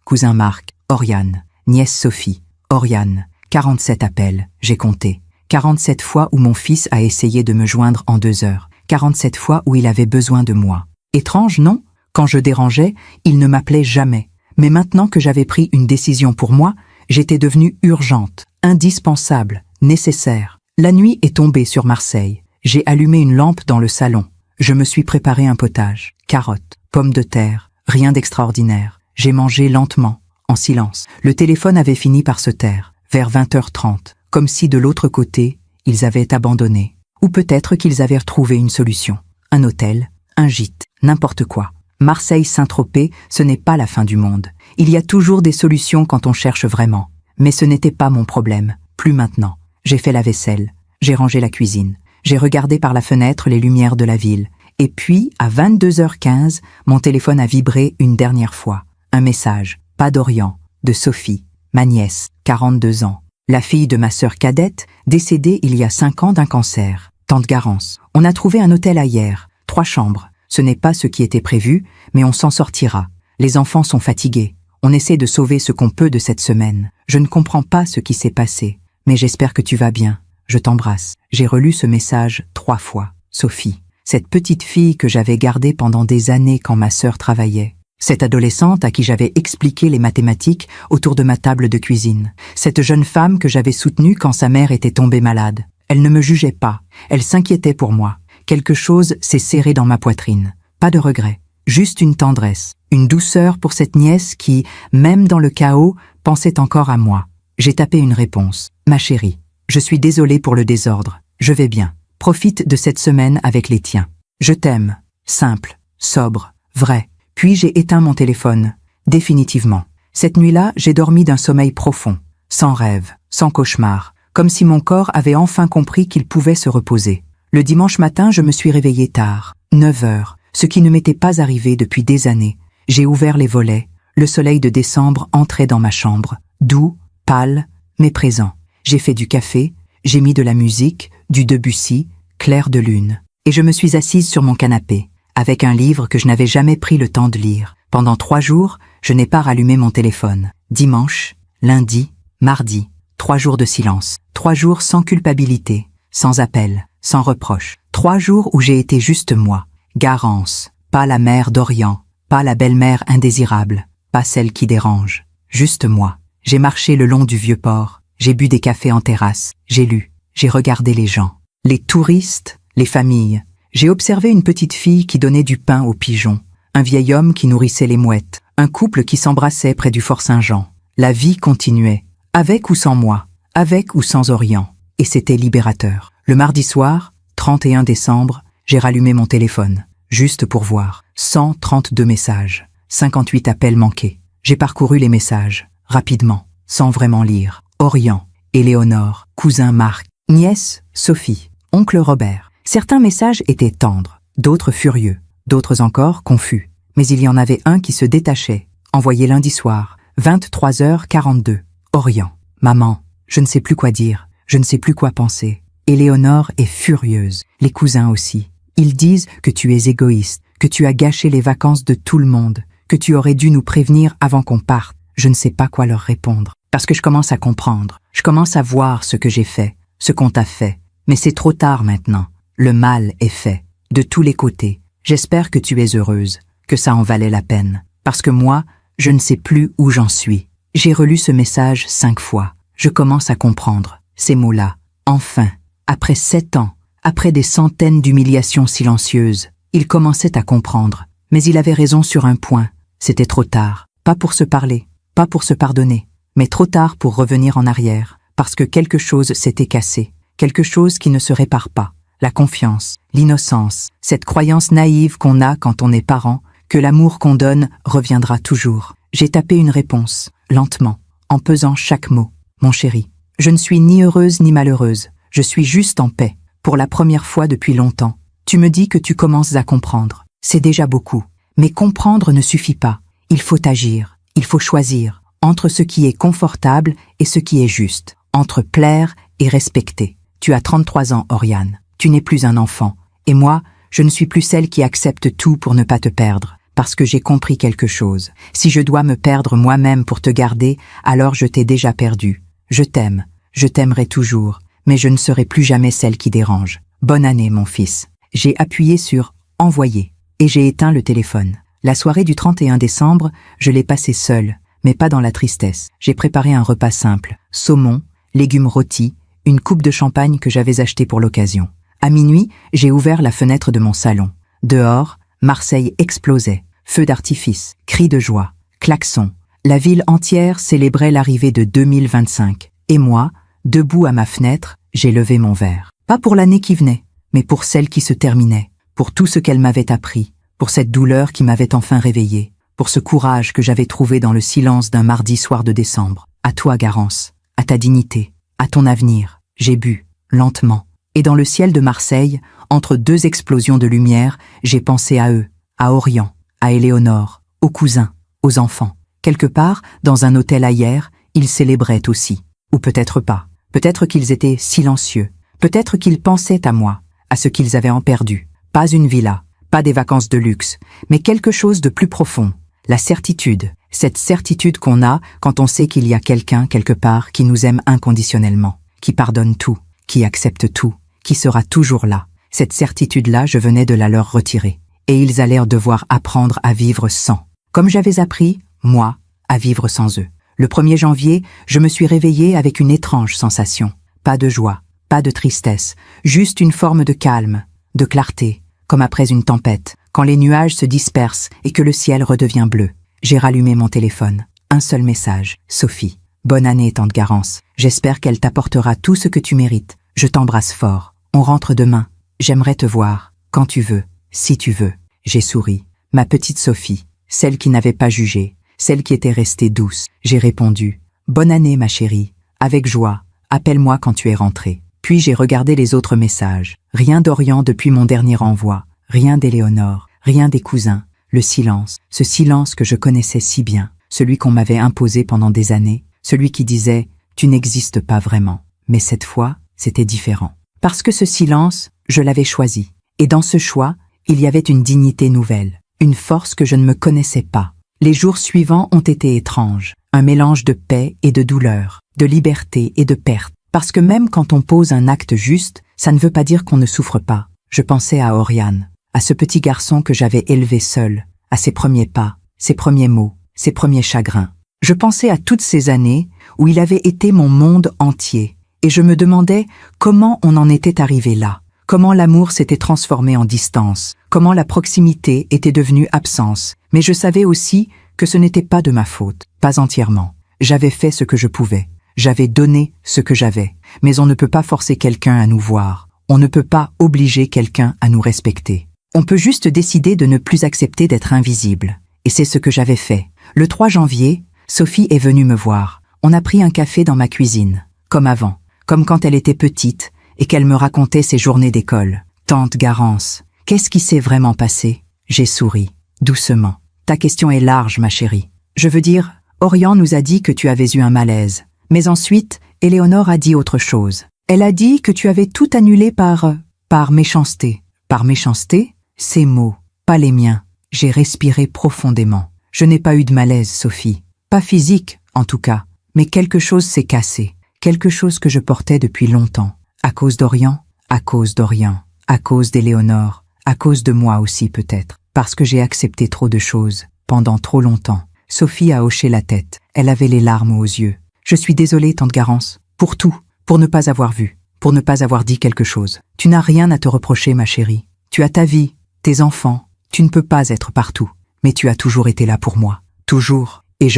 cousin Marc, Oriane, nièce Sophie, Oriane, 47 appels, j'ai compté. 47 fois où mon fils a essayé de me joindre en 2 heures. 47 fois où il avait besoin de moi. Étrange, non? Quand je dérangeais, il ne m'appelait jamais. Mais maintenant que j'avais pris une décision pour moi, j'étais devenue urgente, indispensable, nécessaire. La nuit est tombée sur Marseille. J'ai allumé une lampe dans le salon. Je me suis préparé un potage. Carottes, pommes de terre, rien d'extraordinaire. J'ai mangé lentement, en silence. Le téléphone avait fini par se taire, vers 20h30, comme si de l'autre côté, ils avaient abandonné. Ou peut-être qu'ils avaient retrouvé une solution. Un hôtel, un gîte, n'importe quoi. Marseille-Saint-Tropez, ce n'est pas la fin du monde. Il y a toujours des solutions quand on cherche vraiment. Mais ce n'était pas mon problème, plus maintenant. J'ai fait la vaisselle, j'ai rangé la cuisine, j'ai regardé par la fenêtre les lumières de la ville. Et puis, à 22h15, mon téléphone a vibré une dernière fois. Un message, pas d'Orient, de Sophie, ma nièce, 42 ans. La fille de ma sœur cadette, décédée il y a 5 ans d'un cancer. Tante Garance. On a trouvé un hôtel à Hyères, 3 chambres. Ce n'est pas ce qui était prévu, mais on s'en sortira. Les enfants sont fatigués. On essaie de sauver ce qu'on peut de cette semaine. Je ne comprends pas ce qui s'est passé. Mais j'espère que tu vas bien. Je t'embrasse. J'ai relu ce message 3 fois. Sophie, cette petite fille que j'avais gardée pendant des années quand ma sœur travaillait. Cette adolescente à qui j'avais expliqué les mathématiques autour de ma table de cuisine. Cette jeune femme que j'avais soutenue quand sa mère était tombée malade. Elle ne me jugeait pas. Elle s'inquiétait pour moi. Quelque chose s'est serré dans ma poitrine. Pas de regret. Juste une tendresse. Une douceur pour cette nièce qui, même dans le chaos, pensait encore à moi. J'ai tapé une réponse. Ma chérie, Je suis désolé pour le désordre. Je vais bien. Profite de cette semaine avec les tiens. Je t'aime. Simple, sobre, vrai. Puis j'ai éteint mon téléphone. Définitivement. Cette nuit-là, j'ai dormi d'un sommeil profond. Sans rêve, sans cauchemar. Comme si mon corps avait enfin compris qu'il pouvait se reposer. Le dimanche matin, je me suis réveillé tard. 9 heures. Ce qui ne m'était pas arrivé depuis des années. J'ai ouvert les volets. Le soleil de décembre entrait dans ma chambre. Doux, pâle, mais présent. J'ai fait du café, j'ai mis de la musique, du Debussy, clair de lune. Et je me suis assise sur mon canapé, avec un livre que je n'avais jamais pris le temps de lire. Pendant 3 jours, je n'ai pas rallumé mon téléphone. Dimanche, lundi, mardi, 3 jours de silence. 3 jours sans culpabilité, sans appel, sans reproche. 3 jours où j'ai été juste moi. Garance, pas la mère d'Orient, pas la belle-mère indésirable, pas celle qui dérange. Juste moi. J'ai marché le long du vieux port. J'ai bu des cafés en terrasse, j'ai lu, j'ai regardé les gens, les touristes, les familles. J'ai observé une petite fille qui donnait du pain aux pigeons, un vieil homme qui nourrissait les mouettes, un couple qui s'embrassait près du Fort Saint-Jean. La vie continuait, avec ou sans moi, avec ou sans Orient, et c'était libérateur. Le mardi soir, 31 décembre, j'ai rallumé mon téléphone, juste pour voir. 132 messages, 58 appels manqués. J'ai parcouru les messages, rapidement, sans vraiment lire. Orient, Éléonore, cousin Marc, nièce Sophie, oncle Robert. Certains messages étaient tendres, d'autres furieux, d'autres encore confus. Mais il y en avait un qui se détachait, envoyé lundi soir, 23h42. Orient, maman, je ne sais plus quoi dire, je ne sais plus quoi penser. Éléonore est furieuse, les cousins aussi. Ils disent que tu es égoïste, que tu as gâché les vacances de tout le monde, que tu aurais dû nous prévenir avant qu'on parte. Je ne sais pas quoi leur répondre. Parce que je commence à comprendre, je commence à voir ce que j'ai fait, ce qu'on t'a fait. Mais c'est trop tard maintenant. Le mal est fait, de tous les côtés. J'espère que tu es heureuse, que ça en valait la peine. Parce que moi, je ne sais plus où j'en suis. J'ai relu ce message 5 fois. Je commence à comprendre ces mots-là. Enfin, après 7 ans, après des centaines d'humiliations silencieuses, il commençait à comprendre. Mais il avait raison sur un point. C'était trop tard. Pas pour se parler, pas pour se pardonner. Mais trop tard pour revenir en arrière, parce que quelque chose s'était cassé, quelque chose qui ne se répare pas. La confiance, l'innocence, cette croyance naïve qu'on a quand on est parent, que l'amour qu'on donne reviendra toujours. J'ai tapé une réponse, lentement, en pesant chaque mot. Mon chéri, je ne suis ni heureuse ni malheureuse, je suis juste en paix, pour la première fois depuis longtemps. Tu me dis que tu commences à comprendre. C'est déjà beaucoup. Mais comprendre ne suffit pas. Il faut agir, il faut choisir. Entre ce qui est confortable et ce qui est juste, entre plaire et respecter. Tu as 33 ans, Oriane. Tu n'es plus un enfant. Et moi, je ne suis plus celle qui accepte tout pour ne pas te perdre, parce que j'ai compris quelque chose. Si je dois me perdre moi-même pour te garder, alors je t'ai déjà perdu. Je t'aime, je t'aimerai toujours, mais je ne serai plus jamais celle qui dérange. Bonne année, mon fils. J'ai appuyé sur « Envoyer » et j'ai éteint le téléphone. La soirée du 31 décembre, je l'ai passée seule. Mais pas dans la tristesse. J'ai préparé un repas simple. Saumon, légumes rôtis, une coupe de champagne que j'avais achetée pour l'occasion. À minuit, j'ai ouvert la fenêtre de mon salon. Dehors, Marseille explosait. Feux d'artifice, cris de joie, klaxons. La ville entière célébrait l'arrivée de 2025. Et moi, debout à ma fenêtre, j'ai levé mon verre. Pas pour l'année qui venait, mais pour celle qui se terminait. Pour tout ce qu'elle m'avait appris. Pour cette douleur qui m'avait enfin réveillée. Pour ce courage que j'avais trouvé dans le silence d'un mardi soir de décembre. À toi, Garance, à ta dignité, à ton avenir. J'ai bu, lentement. Et dans le ciel de Marseille, entre 2 explosions de lumière, j'ai pensé à eux, à Orient, à Éléonore, aux cousins, aux enfants. Quelque part, dans un hôtel ailleurs, ils célébraient aussi. Ou peut-être pas. Peut-être qu'ils étaient silencieux. Peut-être qu'ils pensaient à moi, à ce qu'ils avaient en perdu. Pas une villa, pas des vacances de luxe, mais quelque chose de plus profond. La certitude, cette certitude qu'on a quand on sait qu'il y a quelqu'un quelque part qui nous aime inconditionnellement, qui pardonne tout, qui accepte tout, qui sera toujours là. Cette certitude-là, je venais de la leur retirer. Et ils allèrent devoir apprendre à vivre sans. Comme j'avais appris, moi, à vivre sans eux. Le 1er janvier, je me suis réveillée avec une étrange sensation. Pas de joie, pas de tristesse, juste une forme de calme, de clarté, comme après une tempête, quand les nuages se dispersent et que le ciel redevient bleu. J'ai rallumé mon téléphone. Un seul message. Sophie. Bonne année, tante Garance. J'espère qu'elle t'apportera tout ce que tu mérites. Je t'embrasse fort. On rentre demain. J'aimerais te voir, quand tu veux, si tu veux. J'ai souri. Ma petite Sophie, celle qui n'avait pas jugé, celle qui était restée douce. J'ai répondu. Bonne année, ma chérie. Avec joie. Appelle-moi quand tu es rentrée. Puis j'ai regardé les autres messages. Rien d'Orient depuis mon dernier envoi. Rien d'Éléonore. Rien des cousins. Le silence. Ce silence que je connaissais si bien. Celui qu'on m'avait imposé pendant des années. Celui qui disait « Tu n'existes pas vraiment ». Mais cette fois, c'était différent. Parce que ce silence, je l'avais choisi. Et dans ce choix, il y avait une dignité nouvelle. Une force que je ne me connaissais pas. Les jours suivants ont été étranges. Un mélange de paix et de douleur. De liberté et de perte. Parce que même quand on pose un acte juste, ça ne veut pas dire qu'on ne souffre pas. Je pensais à Oriane. À ce petit garçon que j'avais élevé seul. À ses premiers pas. Ses premiers mots. Ses premiers chagrins. Je pensais à toutes ces années où il avait été mon monde entier, et je me demandais comment on en était arrivé là, comment l'amour s'était transformé en distance, comment la proximité était devenue absence, mais je savais aussi que ce n'était pas de ma faute, pas entièrement. J'avais fait ce que je pouvais, j'avais donné ce que j'avais, mais on ne peut pas forcer quelqu'un à nous voir, on ne peut pas obliger quelqu'un à nous respecter. On peut juste décider de ne plus accepter d'être invisible, et c'est ce que j'avais fait. Le 3 janvier, Sophie est venue me voir. On a pris un café dans ma cuisine, comme avant, comme quand elle était petite et qu'elle me racontait ses journées d'école. Tante Garance, qu'est-ce qui s'est vraiment passé? J'ai souri, doucement. Ta question est large, ma chérie. Je veux dire, Orient nous a dit que tu avais eu un malaise. Mais ensuite, Éléonore a dit autre chose. Elle a dit que tu avais tout annulé par méchanceté. Par méchanceté? Ces mots, pas les miens. J'ai respiré profondément. Je n'ai pas eu de malaise, Sophie. Pas physique, en tout cas, mais quelque chose s'est cassé, quelque chose que je portais depuis longtemps. À cause d'Orient, à cause d'Orient, à cause d'Éléonore, à cause de moi aussi peut-être, parce que j'ai accepté trop de choses, pendant trop longtemps. Sophie a hoché la tête, elle avait les larmes aux yeux. Je suis désolée, tante Garance, pour tout, pour ne pas avoir vu, pour ne pas avoir dit quelque chose. Tu n'as rien à te reprocher, ma chérie. Tu as ta vie, tes enfants, tu ne peux pas être partout, mais tu as toujours été là pour moi, toujours, et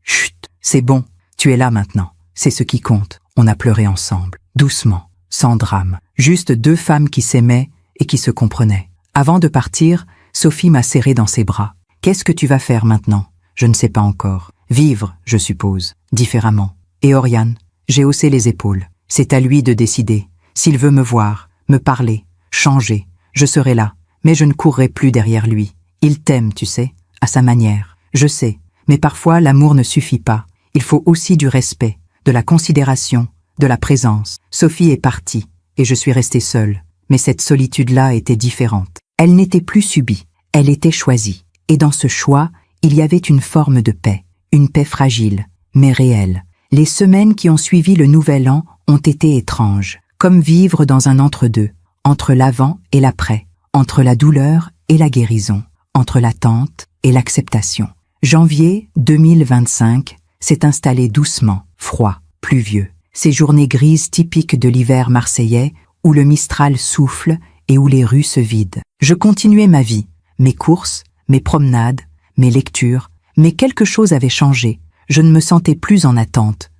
Chut, c'est bon, tu es là maintenant. C'est ce qui compte. On a pleuré ensemble, doucement, sans drame. Juste 2 femmes qui s'aimaient et qui se comprenaient. Avant de partir, Sophie m'a serré dans ses bras. Qu'est-ce que tu vas faire maintenant? Je ne sais pas encore. Vivre, je suppose, différemment. Et Oriane? J'ai haussé les épaules. C'est à lui de décider. S'il veut me voir, me parler, changer, je serai là. Mais je ne courrai plus derrière lui. Il t'aime, tu sais, à sa manière. Je sais. Mais parfois, l'amour ne suffit pas. Il faut aussi du respect, de la considération, de la présence. Sophie est partie, et je suis restée seule. Mais cette solitude-là était différente. Elle n'était plus subie, elle était choisie. Et dans ce choix, il y avait une forme de paix. Une paix fragile, mais réelle. Les semaines qui ont suivi le nouvel an ont été étranges, comme vivre dans un entre-deux, entre l'avant et l'après, entre la douleur et la guérison, entre l'attente et l'acceptation. Janvier 2025 s'est installé doucement, froid, pluvieux. Ces journées grises typiques de l'hiver marseillais où le Mistral souffle et où les rues se vident. Je continuais ma vie, mes courses, mes promenades, mes lectures, mais quelque chose avait changé. Je ne me sentais plus en attente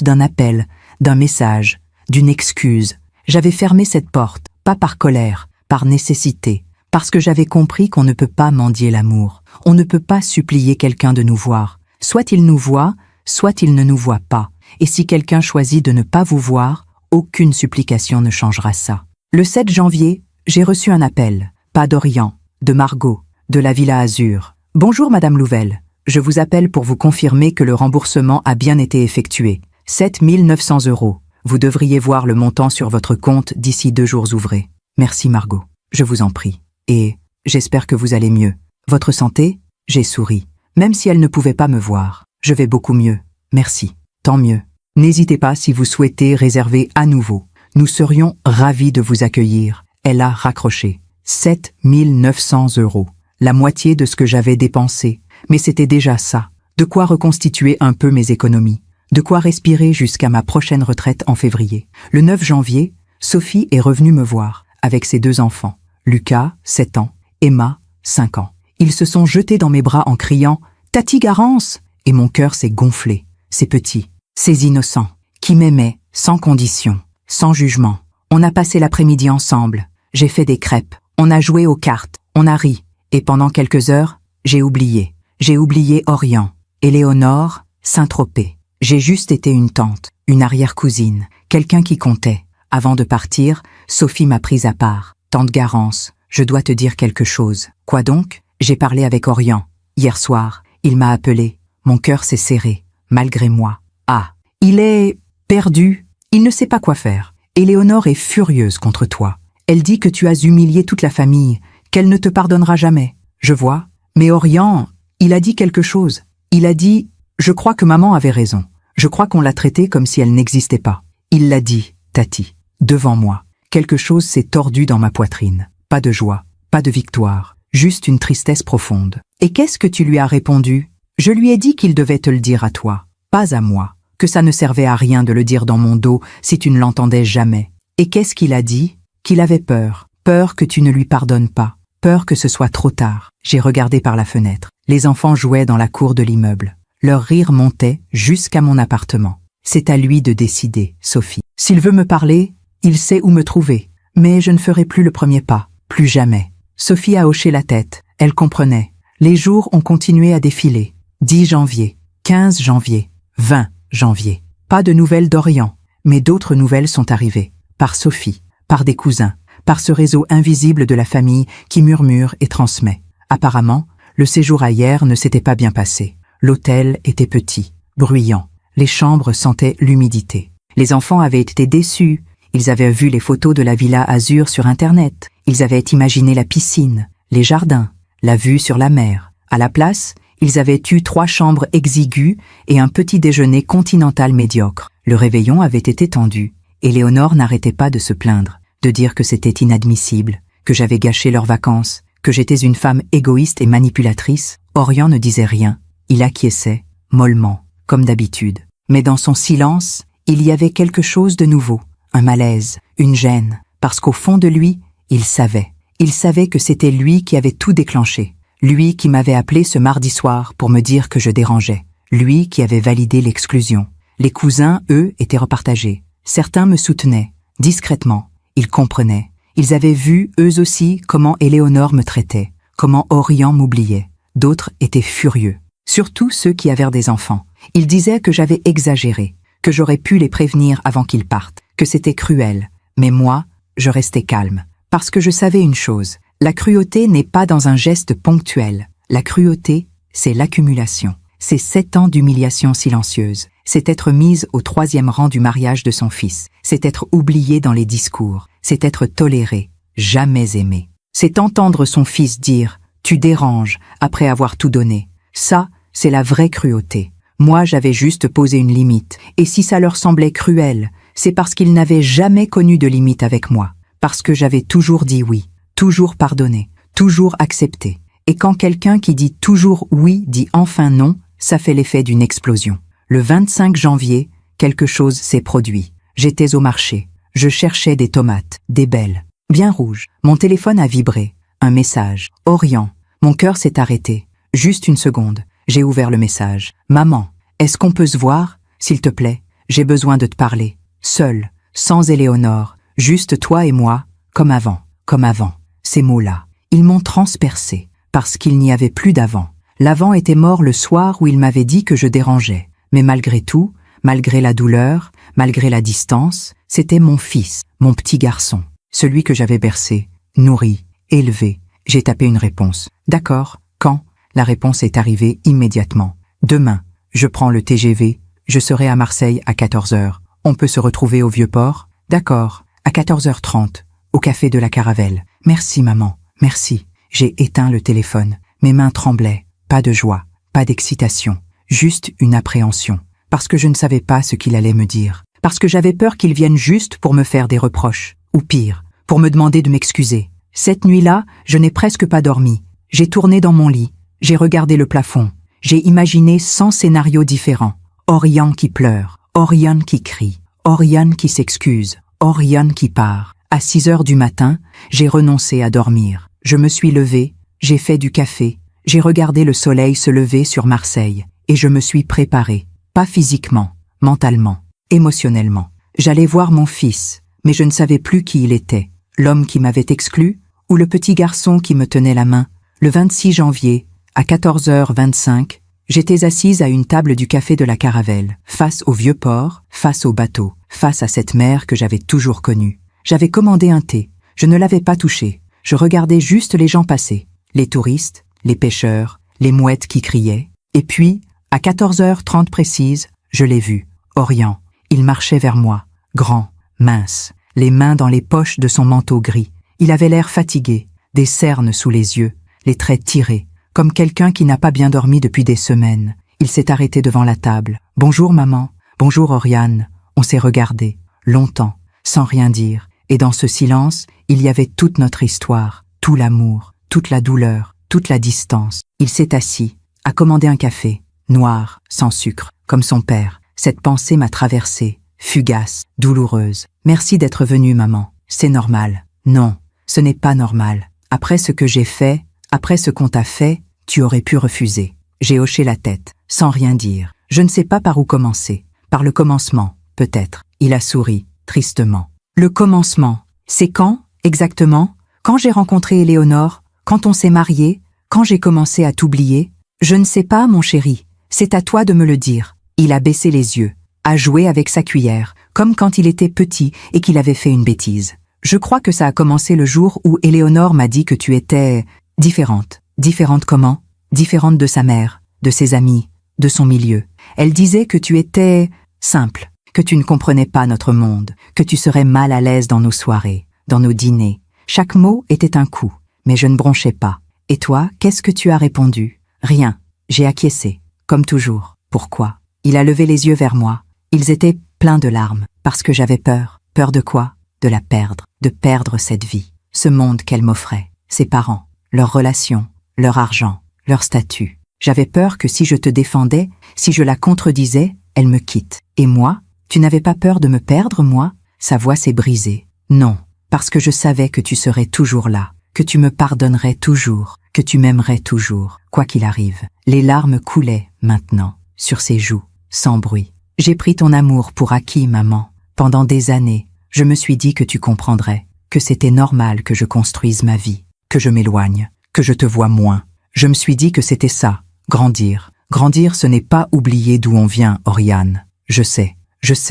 d'un appel, d'un message, d'une excuse. J'avais fermé cette porte, pas par colère, par nécessité, parce que j'avais compris qu'on ne peut pas mendier l'amour. On ne peut pas supplier quelqu'un de nous voir. Soit il nous voit, soit il ne nous voit pas. Et si quelqu'un choisit de ne pas vous voir, aucune supplication ne changera ça. Le 7 janvier, j'ai reçu un appel. Pas d'Orient, de Margot, de la Villa Azur. Bonjour Madame Louvel. Je vous appelle pour vous confirmer que le remboursement a bien été effectué. 7 900 €. Vous devriez voir le montant sur votre compte d'ici 2 jours ouvrés. Merci Margot. Je vous en prie. Et j'espère que vous allez mieux. Votre santé? J'ai souri. Même si elle ne pouvait pas me voir. Je vais beaucoup mieux. Merci. Tant mieux. N'hésitez pas si vous souhaitez réserver à nouveau. Nous serions ravis de vous accueillir. Elle a raccroché. 7 900 €. La moitié de ce que j'avais dépensé. Mais c'était déjà ça. De quoi reconstituer un peu mes économies. De quoi respirer jusqu'à ma prochaine retraite en février. Le 9 janvier, Sophie est revenue me voir, avec ses 2 enfants. Lucas, 7 ans, Emma, 5 ans. Ils se sont jetés dans mes bras en criant « Tati Garance !» et mon cœur s'est gonflé. ces petits, ces innocents, qui m'aimaient, sans condition, sans jugement. On a passé l'après-midi ensemble, j'ai fait des crêpes, on a joué aux cartes, on a ri, et pendant quelques heures, j'ai oublié. J'ai oublié Orient, Éléonore, Saint-Tropez. J'ai juste été une tante, une arrière-cousine, quelqu'un qui comptait. Avant de partir, Sophie m'a prise à part. Tante Garance, je dois te dire quelque chose. Quoi donc? J'ai parlé avec Orient. Hier soir, il m'a appelé. Mon cœur s'est serré, malgré moi. Ah, il est perdu. Il ne sait pas quoi faire. Éléonore est furieuse contre toi. Elle dit que tu as humilié toute la famille, qu'elle ne te pardonnera jamais. Je vois. Mais Orient, il a dit quelque chose. Il a dit « Je crois que maman avait raison. Je crois qu'on l'a traitée comme si elle n'existait pas. » Il l'a dit, Tati, devant moi. Quelque chose s'est tordu dans ma poitrine. Pas de joie, pas de victoire, juste une tristesse profonde. Et qu'est-ce que tu lui as répondu? Je lui ai dit qu'il devait te le dire à toi, pas à moi, que ça ne servait à rien de le dire dans mon dos si tu ne l'entendais jamais. Et qu'est-ce qu'il a dit? Qu'il avait peur, peur que tu ne lui pardonnes pas, peur que ce soit trop tard. J'ai regardé par la fenêtre. Les enfants jouaient dans la cour de l'immeuble. Leur rire montait jusqu'à mon appartement. C'est à lui de décider, Sophie. S'il veut me parler, il sait où me trouver. Mais je ne ferai plus le premier pas, plus jamais. Sophie a hoché la tête. Elle comprenait. Les jours ont continué à défiler. 10 janvier, 15 janvier, 20 janvier. Pas de nouvelles d'Orient, mais d'autres nouvelles sont arrivées. Par Sophie, par des cousins, par ce réseau invisible de la famille qui murmure et transmet. Apparemment, le séjour à hier ne s'était pas bien passé. L'hôtel était petit, bruyant. Les chambres sentaient l'humidité. Les enfants avaient été déçus. Ils avaient vu les photos de la villa Azur sur Internet. Ils avaient imaginé la piscine, les jardins, la vue sur la mer. À la place, ils avaient eu 3 chambres exiguës et un petit déjeuner continental médiocre. Le réveillon avait été tendu. Éléonore n'arrêtait pas de se plaindre, de dire que c'était inadmissible, que j'avais gâché leurs vacances, que j'étais une femme égoïste et manipulatrice. Orient ne disait rien. Il acquiesçait, mollement, comme d'habitude. Mais dans son silence, il y avait quelque chose de nouveau, un malaise, une gêne, parce qu'au fond de lui, il savait. Il savait que c'était lui qui avait tout déclenché. Lui qui m'avait appelé ce mardi soir pour me dire que je dérangeais. Lui qui avait validé l'exclusion. Les cousins, eux, étaient repartagés. Certains me soutenaient, discrètement. Ils comprenaient. Ils avaient vu, eux aussi, comment Éléonore me traitait, comment Orient m'oubliait. D'autres étaient furieux. Surtout ceux qui avaient des enfants. Ils disaient que j'avais exagéré, que j'aurais pu les prévenir avant qu'ils partent, que c'était cruel. Mais moi, je restais calme. Parce que je savais une chose, la cruauté n'est pas dans un geste ponctuel. La cruauté, c'est l'accumulation. C'est 7 ans d'humiliation silencieuse. C'est être mise au 3e rang du mariage de son fils. C'est être oublié dans les discours. C'est être toléré, jamais aimé. C'est entendre son fils dire « tu déranges » après avoir tout donné. Ça, c'est la vraie cruauté. Moi, j'avais juste posé une limite. Et si ça leur semblait cruel, c'est parce qu'ils n'avaient jamais connu de limite avec moi. Parce que j'avais toujours dit oui, toujours pardonné, toujours accepté. Et quand quelqu'un qui dit toujours oui dit enfin non, ça fait l'effet d'une explosion. Le 25 janvier, quelque chose s'est produit. J'étais au marché. Je cherchais des tomates, des belles, bien rouges. Mon téléphone a vibré. Un message. Orient. Mon cœur s'est arrêté. Juste une seconde. J'ai ouvert le message. Maman, est-ce qu'on peut se voir? S'il te plaît, j'ai besoin de te parler. Seul, sans Éléonore, juste toi et moi, comme avant, comme avant. Ces mots-là, ils m'ont transpercé, parce qu'il n'y avait plus d'avant. L'avant était mort le soir où il m'avait dit que je dérangeais. Mais malgré tout, malgré la douleur, malgré la distance, c'était mon fils, mon petit garçon, celui que j'avais bercé, nourri, élevé. J'ai tapé une réponse. D'accord, quand? La réponse est arrivée immédiatement. Demain, je prends le TGV, je serai à Marseille à 14h. On peut se retrouver au Vieux-Port? D'accord, à 14h30, au café de la Caravelle. Merci maman, merci. J'ai éteint le téléphone. Mes mains tremblaient. Pas de joie, pas d'excitation, juste une appréhension. Parce que je ne savais pas ce qu'il allait me dire. Parce que j'avais peur qu'il vienne juste pour me faire des reproches. Ou pire, pour me demander de m'excuser. Cette nuit-là, je n'ai presque pas dormi. J'ai tourné dans mon lit. J'ai regardé le plafond. J'ai imaginé 100 scénarios différents. Orient qui pleure, Orient qui crie, Orient qui s'excuse, Orient qui part. À 6 heures du matin, j'ai renoncé à dormir. Je me suis levée, j'ai fait du café, j'ai regardé le soleil se lever sur Marseille, et je me suis préparée. Pas physiquement, mentalement, émotionnellement. J'allais voir mon fils, mais je ne savais plus qui il était. L'homme qui m'avait exclu ou le petit garçon qui me tenait la main. Le 26 janvier, à 14h25, j'étais assise à une table du café de la Caravelle, face au vieux port, face au bateau, face à cette mer que j'avais toujours connue. J'avais commandé un thé. Je ne l'avais pas touché. Je regardais juste les gens passer. Les touristes, les pêcheurs, les mouettes qui criaient. Et puis, à 14h30 précise, je l'ai vu. Orion. Il marchait vers moi, grand, mince, les mains dans les poches de son manteau gris. Il avait l'air fatigué, des cernes sous les yeux, les traits tirés, comme quelqu'un qui n'a pas bien dormi depuis des semaines. Il s'est arrêté devant la table. « Bonjour maman, bonjour Oriane ». On s'est regardé, longtemps, sans rien dire. Et dans ce silence, il y avait toute notre histoire, tout l'amour, toute la douleur, toute la distance. Il s'est assis, a commandé un café, noir, sans sucre, comme son père. Cette pensée m'a traversée, fugace, douloureuse. « Merci d'être venue, maman. C'est normal. » Non, ce n'est pas normal. Après ce que j'ai fait, après ce qu'on t'a fait, tu aurais pu refuser. J'ai hoché la tête, sans rien dire. Je ne sais pas par où commencer. Par le commencement, peut-être. Il a souri, tristement. Le commencement, c'est quand, exactement? Quand j'ai rencontré Éléonore? Quand on s'est mariés? Quand j'ai commencé à t'oublier? Je ne sais pas, mon chéri. C'est à toi de me le dire. Il a baissé les yeux, a joué avec sa cuillère, comme quand il était petit et qu'il avait fait une bêtise. Je crois que ça a commencé le jour où Éléonore m'a dit que tu étais différente. Différente comment? Différente de sa mère, de ses amis, de son milieu. Elle disait que tu étais simple, que tu ne comprenais pas notre monde, que tu serais mal à l'aise dans nos soirées, dans nos dîners. Chaque mot était un coup, mais je ne bronchais pas. Et toi, qu'est-ce que tu as répondu? Rien. J'ai acquiescé, comme toujours. Pourquoi? Il a levé les yeux vers moi. Ils étaient pleins de larmes, parce que j'avais peur. Peur de quoi? De la perdre, de perdre cette vie, ce monde qu'elle m'offrait, ses parents, leurs relations, leur argent, leur statut. J'avais peur que si je te défendais, si je la contredisais, elle me quitte. Et moi? Tu n'avais pas peur de me perdre, moi? Sa voix s'est brisée. Non, parce que je savais que tu serais toujours là, que tu me pardonnerais toujours, que tu m'aimerais toujours, quoi qu'il arrive. Les larmes coulaient, maintenant, sur ses joues, sans bruit. J'ai pris ton amour pour acquis, maman. Pendant des années, je me suis dit que tu comprendrais, que c'était normal que je construise ma vie, que je m'éloigne, que je te vois moins. Je me suis dit que c'était ça, grandir. Grandir, ce n'est pas oublier d'où on vient, Oriane. Je sais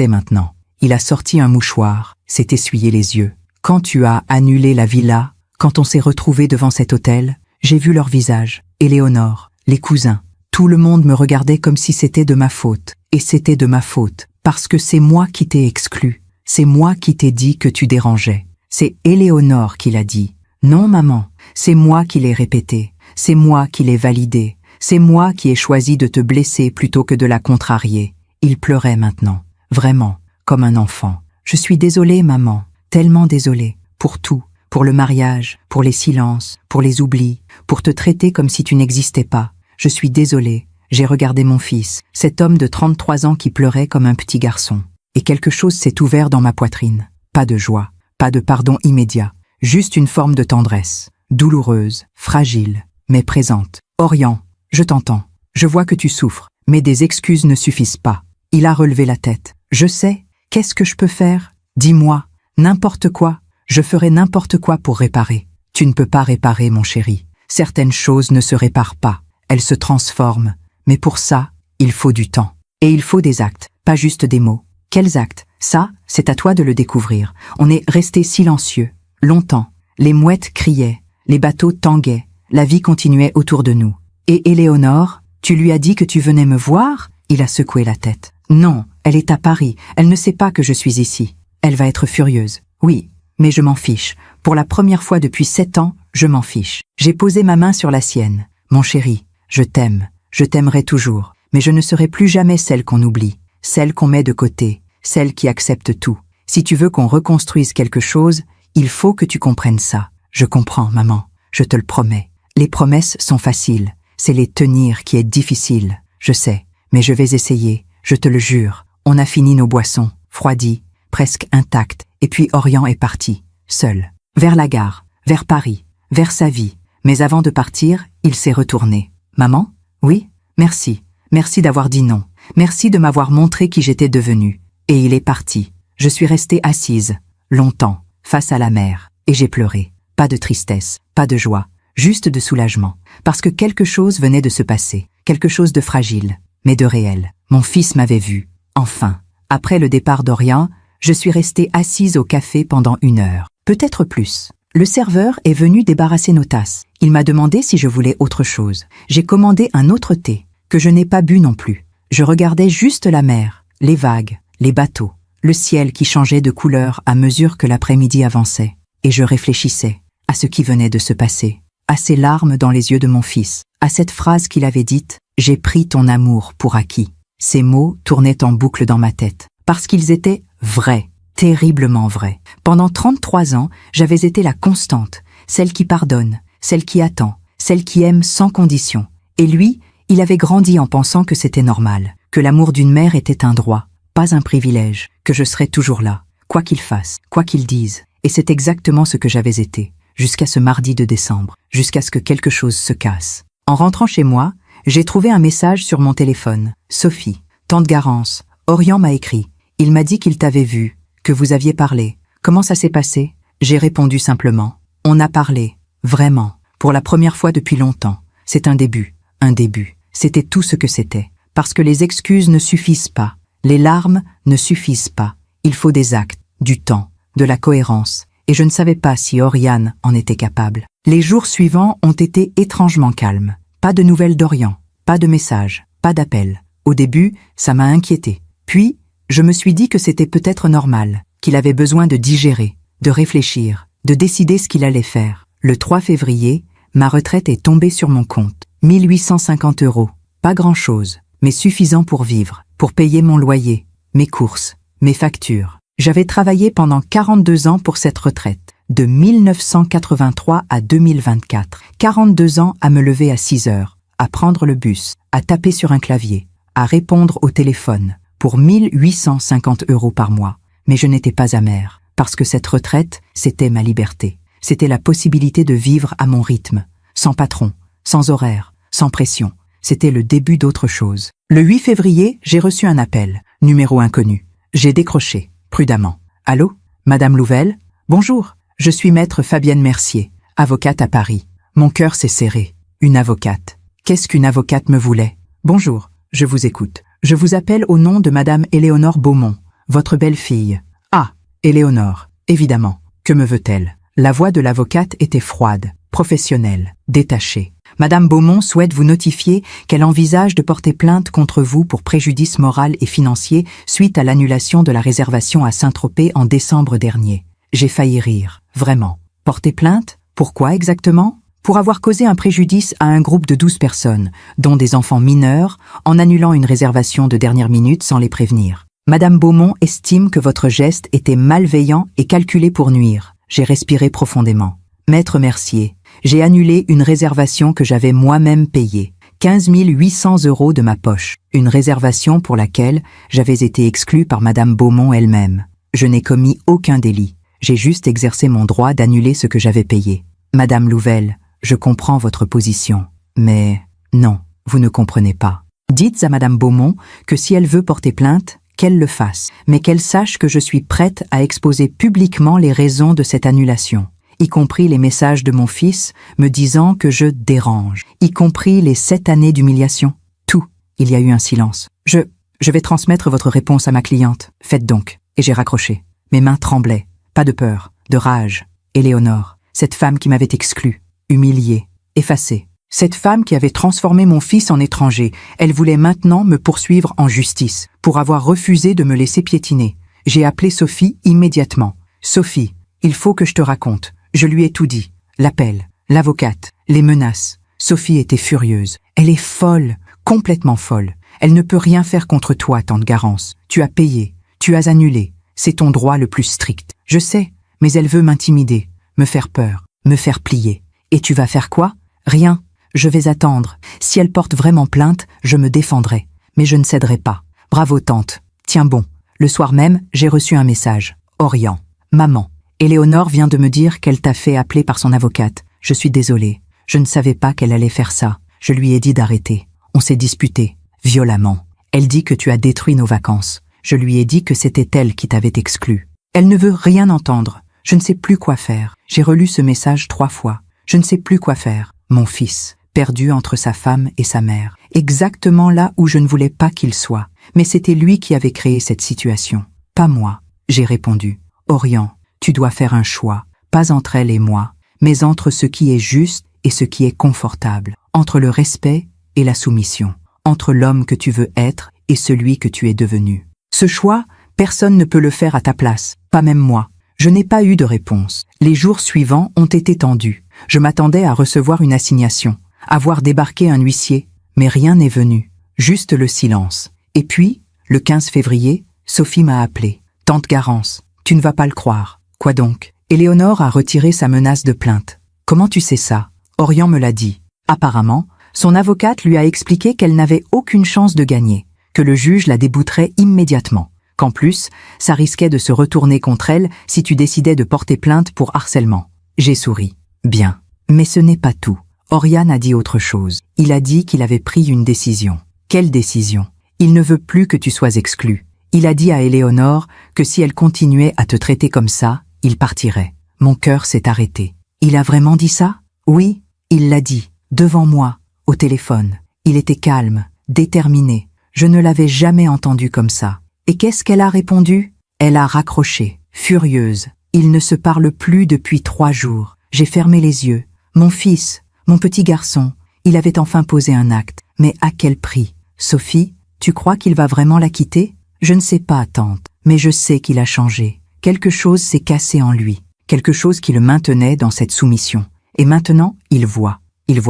maintenant. Il a sorti un mouchoir, s'est essuyé les yeux. Quand tu as annulé la villa, quand on s'est retrouvés devant cet hôtel, j'ai vu leur visage, Éléonore, les cousins. Tout le monde me regardait comme si c'était de ma faute. Et c'était de ma faute, parce que c'est moi qui t'ai exclu. C'est moi qui t'ai dit que tu dérangeais. C'est Éléonore qui l'a dit. Non, maman, c'est moi qui l'ai répété. C'est moi qui l'ai validé. C'est moi qui ai choisi de te blesser plutôt que de la contrarier. Il pleurait maintenant, vraiment, comme un enfant. Je suis désolée, maman, tellement désolée, pour tout, pour le mariage, pour les silences, pour les oublis, pour te traiter comme si tu n'existais pas. Je suis désolée. J'ai regardé mon fils, cet homme de 33 ans qui pleurait comme un petit garçon. Et quelque chose s'est ouvert dans ma poitrine. Pas de joie, pas de pardon immédiat, juste une forme de tendresse, douloureuse, fragile, mais présente. Orion, je t'entends. Je vois que tu souffres, mais des excuses ne suffisent pas. Il a relevé la tête. Je sais. Qu'est-ce que je peux faire? Dis-moi. N'importe quoi. Je ferai n'importe quoi pour réparer. Tu ne peux pas réparer, mon chéri. Certaines choses ne se réparent pas. Elles se transforment. Mais pour ça, il faut du temps. Et il faut des actes, pas juste des mots. Quels actes? Ça, c'est à toi de le découvrir. On est resté silencieux. Longtemps. Les mouettes criaient. Les bateaux tanguaient. La vie continuait autour de nous. Et Éléonore, tu lui as dit que tu venais me voir? Il a secoué la tête. Non, elle est à Paris. Elle ne sait pas que je suis ici. Elle va être furieuse. Oui, mais je m'en fiche. Pour la première fois depuis 7 ans, je m'en fiche. J'ai posé ma main sur la sienne. Mon chéri, je t'aime. Je t'aimerai toujours. Mais je ne serai plus jamais celle qu'on oublie. Celle qu'on met de côté. Celle qui accepte tout. Si tu veux qu'on reconstruise quelque chose, il faut que tu comprennes ça. Je comprends, maman. Je te le promets. Les promesses sont faciles. C'est les tenir qui est difficile. Je sais. Mais je vais essayer. Je te le jure. On a fini nos boissons. Froidies. Presque intactes. Et puis Orion est parti. Seul. Vers la gare. Vers Paris. Vers sa vie. Mais avant de partir, il s'est retourné. Maman? Oui? Merci. Merci d'avoir dit non. Merci de m'avoir montré qui j'étais devenue. Et il est parti. Je suis restée assise, longtemps, face à la mer, et j'ai pleuré. Pas de tristesse, pas de joie, juste de soulagement. Parce que quelque chose venait de se passer. Quelque chose de fragile, mais de réel. Mon fils m'avait vu. Enfin, après le départ d'Orient, je suis restée assise au café pendant 1 heure. Peut-être plus. Le serveur est venu débarrasser nos tasses. Il m'a demandé si je voulais autre chose. J'ai commandé un autre thé, que je n'ai pas bu non plus. Je regardais juste la mer, les vagues, les bateaux, le ciel qui changeait de couleur à mesure que l'après-midi avançait. Et je réfléchissais à ce qui venait de se passer, à ces larmes dans les yeux de mon fils, à cette phrase qu'il avait dite « J'ai pris ton amour pour acquis ». Ces mots tournaient en boucle dans ma tête, parce qu'ils étaient vrais, terriblement vrais. Pendant 33 ans, j'avais été la constante, celle qui pardonne, celle qui attend, celle qui aime sans condition. Et lui, il avait grandi en pensant que c'était normal, que l'amour d'une mère était un droit, pas un privilège, que je serais toujours là, quoi qu'il fasse, quoi qu'il dise. Et c'est exactement ce que j'avais été, jusqu'à ce mardi de décembre, jusqu'à ce que quelque chose se casse. En rentrant chez moi, j'ai trouvé un message sur mon téléphone. « Sophie, tante Garance, Orient m'a écrit. Il m'a dit qu'il t'avait vu, que vous aviez parlé. Comment ça s'est passé ?» J'ai répondu simplement. « On a parlé, vraiment, pour la première fois depuis longtemps. C'est un début, un début. C'était tout ce que c'était. Parce que les excuses ne suffisent pas. Les larmes ne suffisent pas. Il faut des actes, du temps, de la cohérence. Et je ne savais pas si Oriane en était capable. Les jours suivants ont été étrangement calmes. Pas de nouvelles d'Orient, pas de messages, pas d'appels. Au début, ça m'a inquiété. Puis, je me suis dit que c'était peut-être normal, qu'il avait besoin de digérer, de réfléchir, de décider ce qu'il allait faire. Le 3 février, ma retraite est tombée sur mon compte. 1 850 €. Pas grand-chose, mais suffisant pour vivre, pour payer mon loyer, mes courses, mes factures. J'avais travaillé pendant 42 ans pour cette retraite, de 1983 à 2024. 42 ans à me lever à 6 heures, à prendre le bus, à taper sur un clavier, à répondre au téléphone, pour 1 850 € par mois. Mais je n'étais pas amère, parce que cette retraite, c'était ma liberté. C'était la possibilité de vivre à mon rythme, sans patron, sans horaire, sans pression. C'était le début d'autre chose. Le 8 février, j'ai reçu un appel, numéro inconnu. J'ai décroché, prudemment. « Allô, Madame Louvel ? Bonjour, je suis maître Fabienne Mercier, avocate à Paris. Mon cœur s'est serré. Une avocate. Qu'est-ce qu'une avocate me voulait ? Bonjour, je vous écoute. Je vous appelle au nom de Madame Éléonore Beaumont, votre belle-fille. Ah, Éléonore, évidemment. Que me veut-elle ? La voix de l'avocate était froide, professionnelle, détachée. Madame Beaumont souhaite vous notifier qu'elle envisage de porter plainte contre vous pour préjudice moral et financier suite à l'annulation de la réservation à Saint-Tropez en décembre dernier. J'ai failli rire, vraiment. Porter plainte ? Pourquoi exactement ? Pour avoir causé un préjudice à un groupe de 12 personnes, dont des enfants mineurs, en annulant une réservation de dernière minute sans les prévenir. Madame Beaumont estime que votre geste était malveillant et calculé pour nuire. J'ai respiré profondément. Maître Mercier, j'ai annulé une réservation que j'avais moi-même payée, 15 800 € de ma poche, une réservation pour laquelle j'avais été exclue par Madame Beaumont elle-même. Je n'ai commis aucun délit, j'ai juste exercé mon droit d'annuler ce que j'avais payé. Madame Louvel, je comprends votre position, mais non, vous ne comprenez pas. Dites à Madame Beaumont que si elle veut porter plainte, qu'elle le fasse, mais qu'elle sache que je suis prête à exposer publiquement les raisons de cette annulation, y compris les messages de mon fils me disant que je dérange, y compris les 7 années d'humiliation. Tout. Il y a eu un silence. Je vais transmettre votre réponse à ma cliente. Faites donc. Et j'ai raccroché. Mes mains tremblaient. Pas de peur, de rage. Éléonore, cette femme qui m'avait exclue, humiliée, effacée. Cette femme qui avait transformé mon fils en étranger, elle voulait maintenant me poursuivre en justice pour avoir refusé de me laisser piétiner. J'ai appelé Sophie immédiatement. « Sophie, il faut que je te raconte. » Je lui ai tout dit. L'appel, l'avocate, les menaces. Sophie était furieuse. Elle est folle, complètement folle. Elle ne peut rien faire contre toi, tante Garance. Tu as payé, tu as annulé. C'est ton droit le plus strict. Je sais, mais elle veut m'intimider, me faire peur, me faire plier. Et tu vas faire quoi ? Rien. Je vais attendre. Si elle porte vraiment plainte, je me défendrai. Mais je ne céderai pas. Bravo, tante. Tiens bon. Le soir même, j'ai reçu un message. Orient. Maman. Éléonore vient de me dire qu'elle t'a fait appeler par son avocate. Je suis désolée. Je ne savais pas qu'elle allait faire ça. Je lui ai dit d'arrêter. On s'est disputé. violemment. Elle dit que tu as détruit nos vacances. Je lui ai dit que c'était elle qui t'avait exclu. Elle ne veut rien entendre. Je ne sais plus quoi faire. J'ai relu ce message 3 fois. Je ne sais plus quoi faire. Mon fils, perdu entre sa femme et sa mère. Exactement là où je ne voulais pas qu'il soit. Mais c'était lui qui avait créé cette situation. Pas moi. J'ai répondu. Orion, tu dois faire un choix. Pas entre elle et moi, mais entre ce qui est juste et ce qui est confortable. Entre le respect et la soumission. Entre l'homme que tu veux être et celui que tu es devenu. Ce choix, personne ne peut le faire à ta place. Pas même moi. Je n'ai pas eu de réponse. Les jours suivants ont été tendus. Je m'attendais à recevoir une assignation, à voir débarquer un huissier, mais rien n'est venu. Juste le silence. Et puis, le 15 février, Sophie m'a appelé. Tante Garance, tu ne vas pas le croire. Quoi donc? Éléonore a retiré sa menace de plainte. Comment tu sais ça? Orion me l'a dit. Apparemment, son avocate lui a expliqué qu'elle n'avait aucune chance de gagner, que le juge la débouterait immédiatement, qu'en plus, ça risquait de se retourner contre elle si tu décidais de porter plainte pour harcèlement. J'ai souri. Bien. Mais ce n'est pas tout. Orion a dit autre chose. Il a dit qu'il avait pris une décision. Quelle décision? Il ne veut plus que tu sois exclu. Il a dit à Éléonore que si elle continuait à te traiter comme ça, il partirait. Mon cœur s'est arrêté. Il a vraiment dit ça? Oui, il l'a dit. Devant moi, au téléphone. Il était calme, déterminé. Je ne l'avais jamais entendu comme ça. Et qu'est-ce qu'elle a répondu? Elle a raccroché, furieuse. Ils ne se parlent plus depuis 3 jours. J'ai fermé les yeux. Mon fils, mon petit garçon, il avait enfin posé un acte. Mais à quel prix? Sophie, tu crois qu'il va vraiment la quitter? Je ne sais pas, tante, mais je sais qu'il a changé. Quelque chose s'est cassé en lui. Quelque chose qui le maintenait dans cette soumission. Et maintenant, il voit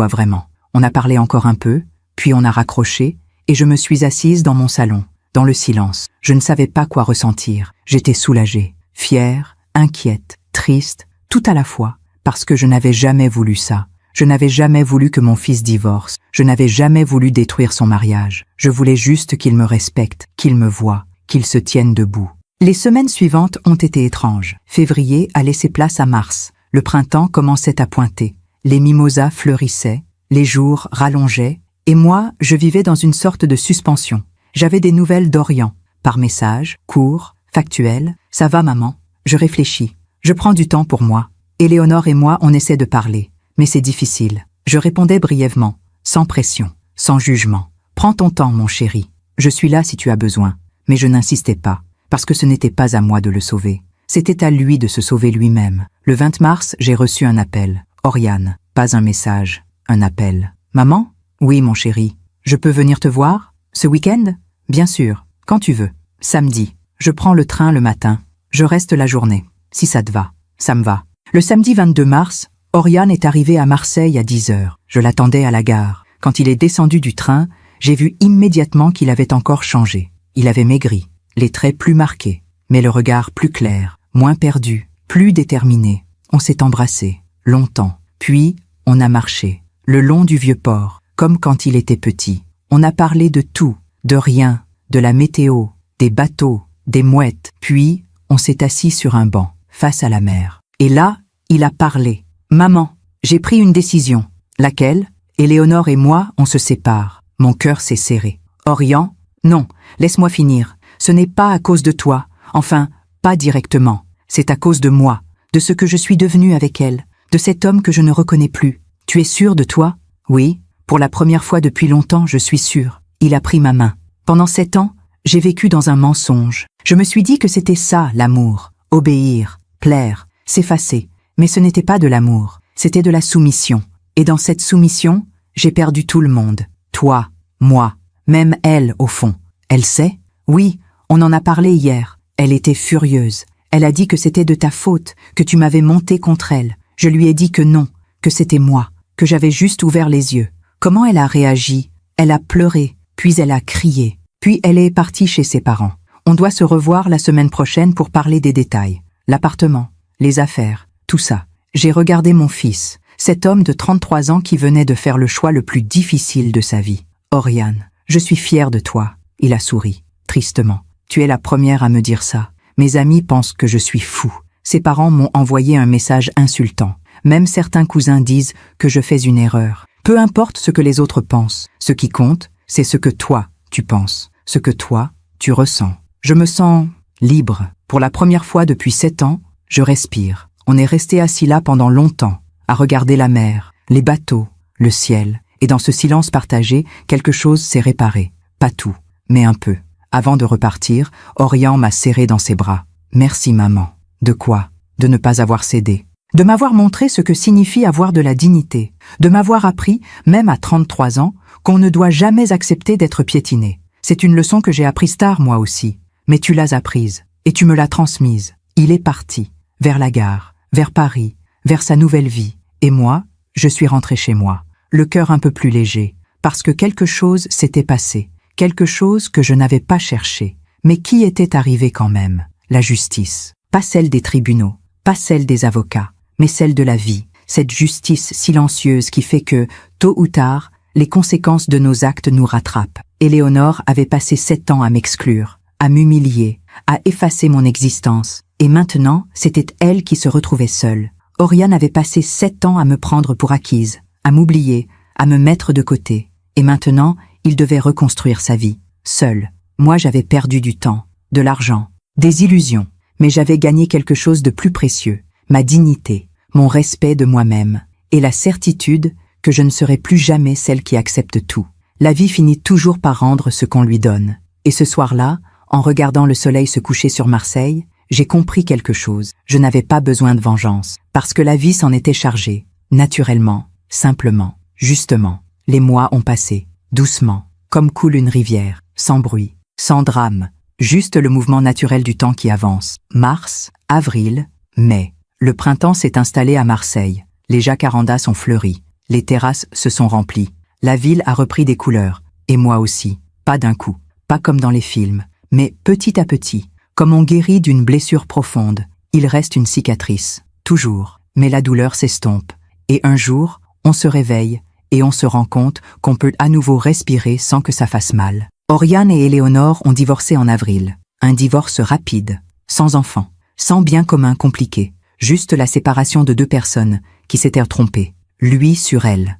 vraiment. On a parlé encore un peu, puis on a raccroché, et je me suis assise dans mon salon, dans le silence. Je ne savais pas quoi ressentir. J'étais soulagée, fière, inquiète, triste, tout à la fois, parce que je n'avais jamais voulu ça. Je n'avais jamais voulu que mon fils divorce. Je n'avais jamais voulu détruire son mariage. Je voulais juste qu'il me respecte, qu'il me voie, qu'il se tienne debout. Les semaines suivantes ont été étranges. Février a laissé place à mars. Le printemps commençait à pointer. Les mimosas fleurissaient, les jours rallongeaient, et moi, je vivais dans une sorte de suspension. J'avais des nouvelles d'Orion, par message, court, factuel. Ça va, maman? Je réfléchis. Je prends du temps pour moi. Éléonore et moi, on essaie de parler. Mais c'est difficile. Je répondais brièvement, sans pression, sans jugement. Prends ton temps, mon chéri. Je suis là si tu as besoin. Mais je n'insistais pas, parce que ce n'était pas à moi de le sauver. C'était à lui de se sauver lui-même. Le 20 mars, j'ai reçu un appel. Oriane, pas un message, un appel. Maman? Oui, mon chéri. Je peux venir te voir? Ce week-end? Bien sûr. Quand tu veux. Samedi. Je prends le train le matin. Je reste la journée. Si ça te va. Ça me va. Le samedi 22 mars, Oriane est arrivé à Marseille à 10h. Je l'attendais à la gare. Quand il est descendu du train, j'ai vu immédiatement qu'il avait encore changé. Il avait maigri, les traits plus marqués, mais le regard plus clair, moins perdu, plus déterminé. On s'est embrassé, longtemps. Puis, on a marché, le long du vieux port, comme quand il était petit. On a parlé de tout, de rien, de la météo, des bateaux, des mouettes. Puis, on s'est assis sur un banc, face à la mer. Et là, il a parlé. Maman, j'ai pris une décision. Laquelle? Éléonore et moi, on se sépare. Mon cœur s'est serré. Orion? Non, laisse-moi finir. Ce n'est pas à cause de toi. Enfin, pas directement. C'est à cause de moi, de ce que je suis devenue avec elle, de cet homme que je ne reconnais plus. Tu es sûre de toi? Oui, pour la première fois depuis longtemps, je suis sûre. Il a pris ma main. Pendant 7 ans, j'ai vécu dans un mensonge. Je me suis dit que c'était ça, l'amour. Obéir, plaire, s'effacer. Mais ce n'était pas de l'amour, c'était de la soumission. Et dans cette soumission, j'ai perdu tout le monde. Toi, moi, même elle, au fond. Elle sait? Oui, on en a parlé hier. Elle était furieuse. Elle a dit que c'était de ta faute, que tu m'avais monté contre elle. Je lui ai dit que non, que c'était moi, que j'avais juste ouvert les yeux. Comment elle a réagi? Elle a pleuré, puis elle a crié. Puis elle est partie chez ses parents. On doit se revoir la semaine prochaine pour parler des détails. L'appartement, les affaires. Tout ça. J'ai regardé mon fils, cet homme de 33 ans qui venait de faire le choix le plus difficile de sa vie. Oriane, je suis fière de toi. Il a souri, tristement. Tu es la première à me dire ça. Mes amis pensent que je suis fou. Ses parents m'ont envoyé un message insultant. Même certains cousins disent que je fais une erreur. Peu importe ce que les autres pensent. Ce qui compte, c'est ce que toi, tu penses, ce que toi, tu ressens. Je me sens libre. Pour la première fois depuis 7 ans, je respire. On est resté assis là pendant longtemps, à regarder la mer, les bateaux, le ciel. Et dans ce silence partagé, quelque chose s'est réparé. Pas tout, mais un peu. Avant de repartir, Orion m'a serré dans ses bras. Merci maman. De quoi? De ne pas avoir cédé. De m'avoir montré ce que signifie avoir de la dignité. De m'avoir appris, même à 33 ans, qu'on ne doit jamais accepter d'être piétiné. C'est une leçon que j'ai apprise tard moi aussi. Mais tu l'as apprise, et tu me l'as transmise. Il est parti, vers la gare, vers Paris, vers sa nouvelle vie. Et moi, je suis rentré chez moi, le cœur un peu plus léger, parce que quelque chose s'était passé, quelque chose que je n'avais pas cherché, mais qui était arrivé quand même. La justice, pas celle des tribunaux, pas celle des avocats, mais celle de la vie, cette justice silencieuse qui fait que, tôt ou tard, les conséquences de nos actes nous rattrapent. Éléonore avait passé 7 ans à m'exclure, à m'humilier, à effacer mon existence, et maintenant, c'était elle qui se retrouvait seule. Oriane avait passé 7 ans à me prendre pour acquise, à m'oublier, à me mettre de côté, et maintenant, il devait reconstruire sa vie, seul. Moi, j'avais perdu du temps, de l'argent, des illusions, mais j'avais gagné quelque chose de plus précieux, ma dignité, mon respect de moi-même, et la certitude que je ne serai plus jamais celle qui accepte tout. La vie finit toujours par rendre ce qu'on lui donne. Et ce soir-là, en regardant le soleil se coucher sur Marseille, j'ai compris quelque chose. Je n'avais pas besoin de vengeance, parce que la vie s'en était chargée, naturellement, simplement, justement. Les mois ont passé, doucement, comme coule une rivière, sans bruit, sans drame, juste le mouvement naturel du temps qui avance. Mars, avril, mai. Le printemps s'est installé à Marseille. Les jacarandas sont fleuris, les terrasses se sont remplies. La ville a repris des couleurs, et moi aussi, pas d'un coup, pas comme dans les films, mais petit à petit, comme on guérit d'une blessure profonde, il reste une cicatrice, toujours, mais la douleur s'estompe, et un jour, on se réveille, et on se rend compte qu'on peut à nouveau respirer sans que ça fasse mal. Oriane et Éléonore ont divorcé en avril, un divorce rapide, sans enfant, sans bien commun compliqué, juste la séparation de 2 personnes qui s'étaient trompées, lui sur elle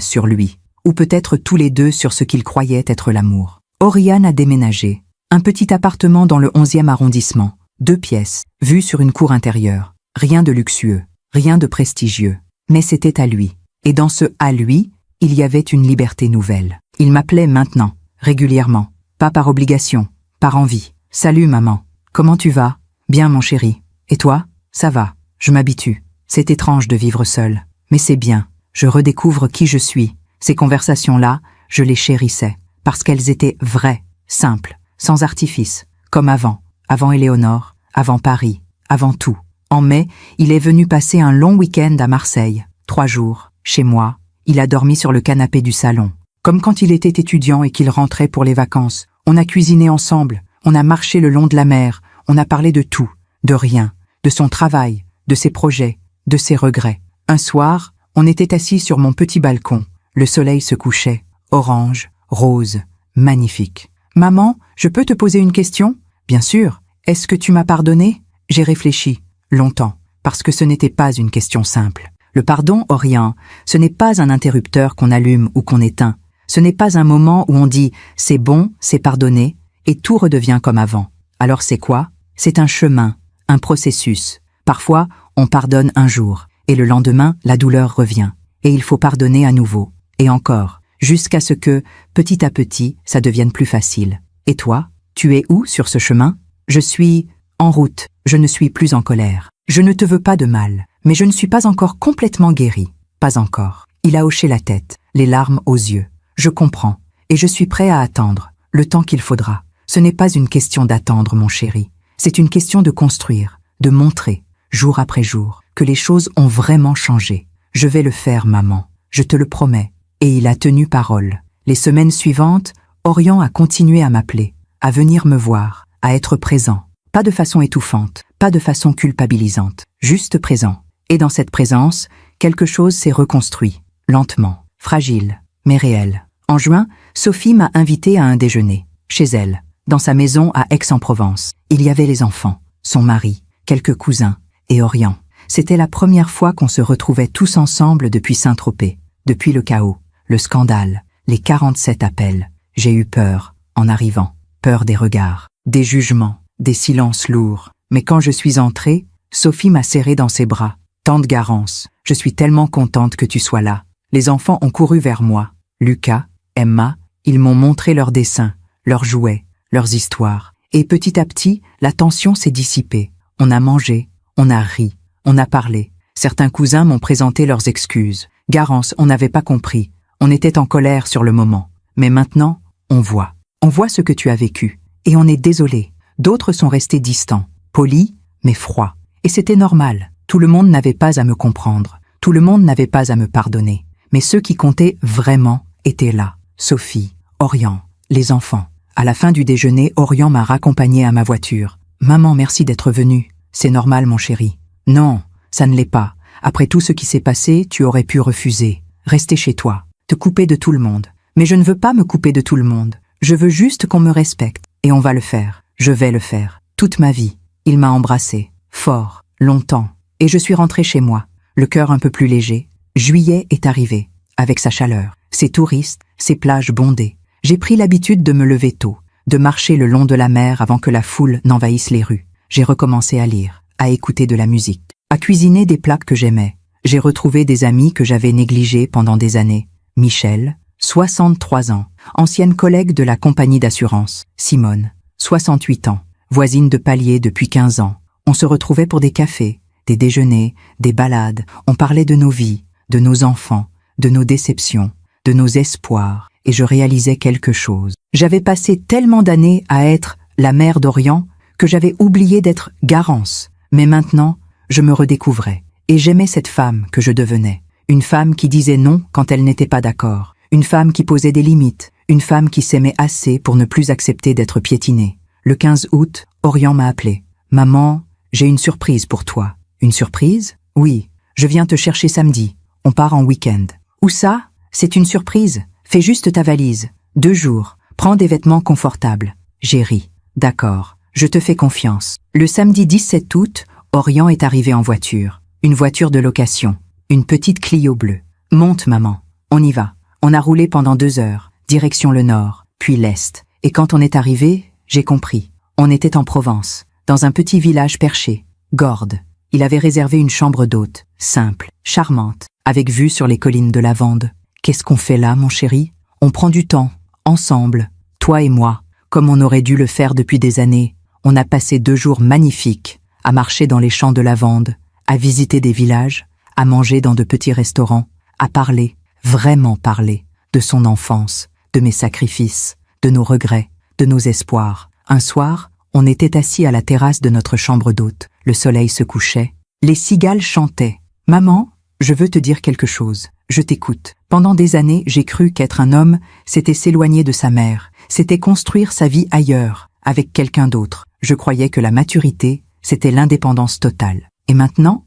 sur lui. Ou peut-être tous les deux sur ce qu'ils croyaient être l'amour. Oriane a déménagé. Un petit appartement dans le 11e arrondissement, 2 pièces, vue sur une cour intérieure. Rien de luxueux, rien de prestigieux. Mais c'était à lui. Et dans ce « à lui », il y avait une liberté nouvelle. Il m'appelait maintenant, régulièrement. Pas par obligation, par envie. « Salut maman, comment tu vas ? » ?»« Bien mon chéri. Et toi ? » ?»« Ça va, je m'habitue. C'est étrange de vivre seul. Mais c'est bien, je redécouvre qui je suis. » Ces conversations-là, je les chérissais, parce qu'elles étaient vraies, simples, sans artifice, comme avant Éléonore, avant Paris, avant tout. En mai, il est venu passer un long week-end à Marseille, 3 jours, chez moi. Il a dormi sur le canapé du salon, comme quand il était étudiant et qu'il rentrait pour les vacances. On a cuisiné ensemble, on a marché le long de la mer, on a parlé de tout, de rien, de son travail, de ses projets, de ses regrets. Un soir, on était assis sur mon petit balcon. Le soleil se couchait, orange, rose, magnifique. « Maman, je peux te poser une question ? » ?»« Bien sûr. Est-ce que tu m'as pardonné ? » J'ai réfléchi, longtemps, parce que ce n'était pas une question simple. Le pardon, Oriane, ce n'est pas un interrupteur qu'on allume ou qu'on éteint. Ce n'est pas un moment où on dit « c'est bon, c'est pardonné » et tout redevient comme avant. Alors c'est quoi ? C'est un chemin, un processus. Parfois, on pardonne un jour, et le lendemain, la douleur revient. Et il faut pardonner à nouveau. Et encore, jusqu'à ce que, petit à petit, ça devienne plus facile. Et toi, tu es où sur ce chemin ? Je suis en route, je ne suis plus en colère. Je ne te veux pas de mal, mais je ne suis pas encore complètement guéri. Pas encore. Il a hoché la tête, les larmes aux yeux. Je comprends, et je suis prêt à attendre, le temps qu'il faudra. Ce n'est pas une question d'attendre, mon chéri. C'est une question de construire, de montrer, jour après jour, que les choses ont vraiment changé. Je vais le faire, maman, je te le promets. Et il a tenu parole. Les semaines suivantes, Oriane a continué à m'appeler, à venir me voir, à être présent. Pas de façon étouffante, pas de façon culpabilisante, juste présent. Et dans cette présence, quelque chose s'est reconstruit, lentement, fragile, mais réel. En juin, Sophie m'a invité à un déjeuner, chez elle, dans sa maison à Aix-en-Provence. Il y avait les enfants, son mari, quelques cousins, et Oriane. C'était la première fois qu'on se retrouvait tous ensemble depuis Saint-Tropez, depuis le chaos. Le scandale, les 47 appels. J'ai eu peur, en arrivant. Peur des regards, des jugements, des silences lourds. Mais quand je suis entrée, Sophie m'a serrée dans ses bras. Tante Garance, je suis tellement contente que tu sois là. Les enfants ont couru vers moi. Lucas, Emma, ils m'ont montré leurs dessins, leurs jouets, leurs histoires. Et petit à petit, la tension s'est dissipée. On a mangé, on a ri, on a parlé. Certains cousins m'ont présenté leurs excuses. Garance, on n'avait pas compris. On était en colère sur le moment. Mais maintenant, on voit. On voit ce que tu as vécu. Et on est désolé. D'autres sont restés distants, polis, mais froids. Et c'était normal. Tout le monde n'avait pas à me comprendre. Tout le monde n'avait pas à me pardonner. Mais ceux qui comptaient vraiment étaient là. Sophie, Orion, les enfants. À la fin du déjeuner, Orion m'a raccompagné à ma voiture. « Maman, merci d'être venue. C'est normal, mon chéri. »« Non, ça ne l'est pas. Après tout ce qui s'est passé, tu aurais pu refuser. Rester chez toi. Te couper de tout le monde. Mais je ne veux pas me couper de tout le monde. Je veux juste qu'on me respecte. Et on va le faire. Je vais le faire. Toute ma vie. » Il m'a embrassé. Fort. Longtemps. Et je suis rentrée chez moi. Le cœur un peu plus léger. Juillet est arrivé. Avec sa chaleur. Ses touristes. Ses plages bondées. J'ai pris l'habitude de me lever tôt. De marcher le long de la mer avant que la foule n'envahisse les rues. J'ai recommencé à lire. À écouter de la musique. À cuisiner des plats que j'aimais. J'ai retrouvé des amis que j'avais négligés pendant des années. Michel, 63 ans, ancienne collègue de la compagnie d'assurance. Simone, 68 ans, voisine de palier depuis 15 ans. On se retrouvait pour des cafés, des déjeuners, des balades. On parlait de nos vies, de nos enfants, de nos déceptions, de nos espoirs. Et je réalisais quelque chose. J'avais passé tellement d'années à être la mère d'Orion que j'avais oublié d'être Garance. Mais maintenant, je me redécouvrais. Et j'aimais cette femme que je devenais. Une femme qui disait non quand elle n'était pas d'accord. Une femme qui posait des limites. Une femme qui s'aimait assez pour ne plus accepter d'être piétinée. Le 15 août, Orion m'a appelé. « Maman, j'ai une surprise pour toi. »« Une surprise ? » ?»« Oui, je viens te chercher samedi. On part en week-end. »« Où ça ? C'est une surprise. Fais juste ta valise. 2 jours. Prends des vêtements confortables. » J'ai ri. « D'accord. Je te fais confiance. » Le samedi 17 août, Orion est arrivé en voiture. Une voiture de location. Une petite Clio bleue. « Monte, maman. On y va. » On a roulé pendant 2 heures. Direction le nord, puis l'est. Et quand on est arrivé, j'ai compris. On était en Provence, dans un petit village perché. Gordes. Il avait réservé une chambre d'hôte. Simple, charmante, avec vue sur les collines de lavande. Qu'est-ce qu'on fait là, mon chéri? On prend du temps, ensemble, toi et moi, comme on aurait dû le faire depuis des années. On a passé 2 jours magnifiques, à marcher dans les champs de lavande, à visiter des villages, à manger dans de petits restaurants, à parler, vraiment parler, de son enfance, de mes sacrifices, de nos regrets, de nos espoirs. Un soir, on était assis à la terrasse de notre chambre d'hôte. Le soleil se couchait. Les cigales chantaient. « Maman, je veux te dire quelque chose. Je t'écoute. Pendant des années, j'ai cru qu'être un homme, c'était s'éloigner de sa mère, c'était construire sa vie ailleurs, avec quelqu'un d'autre. Je croyais que la maturité, c'était l'indépendance totale. Et maintenant,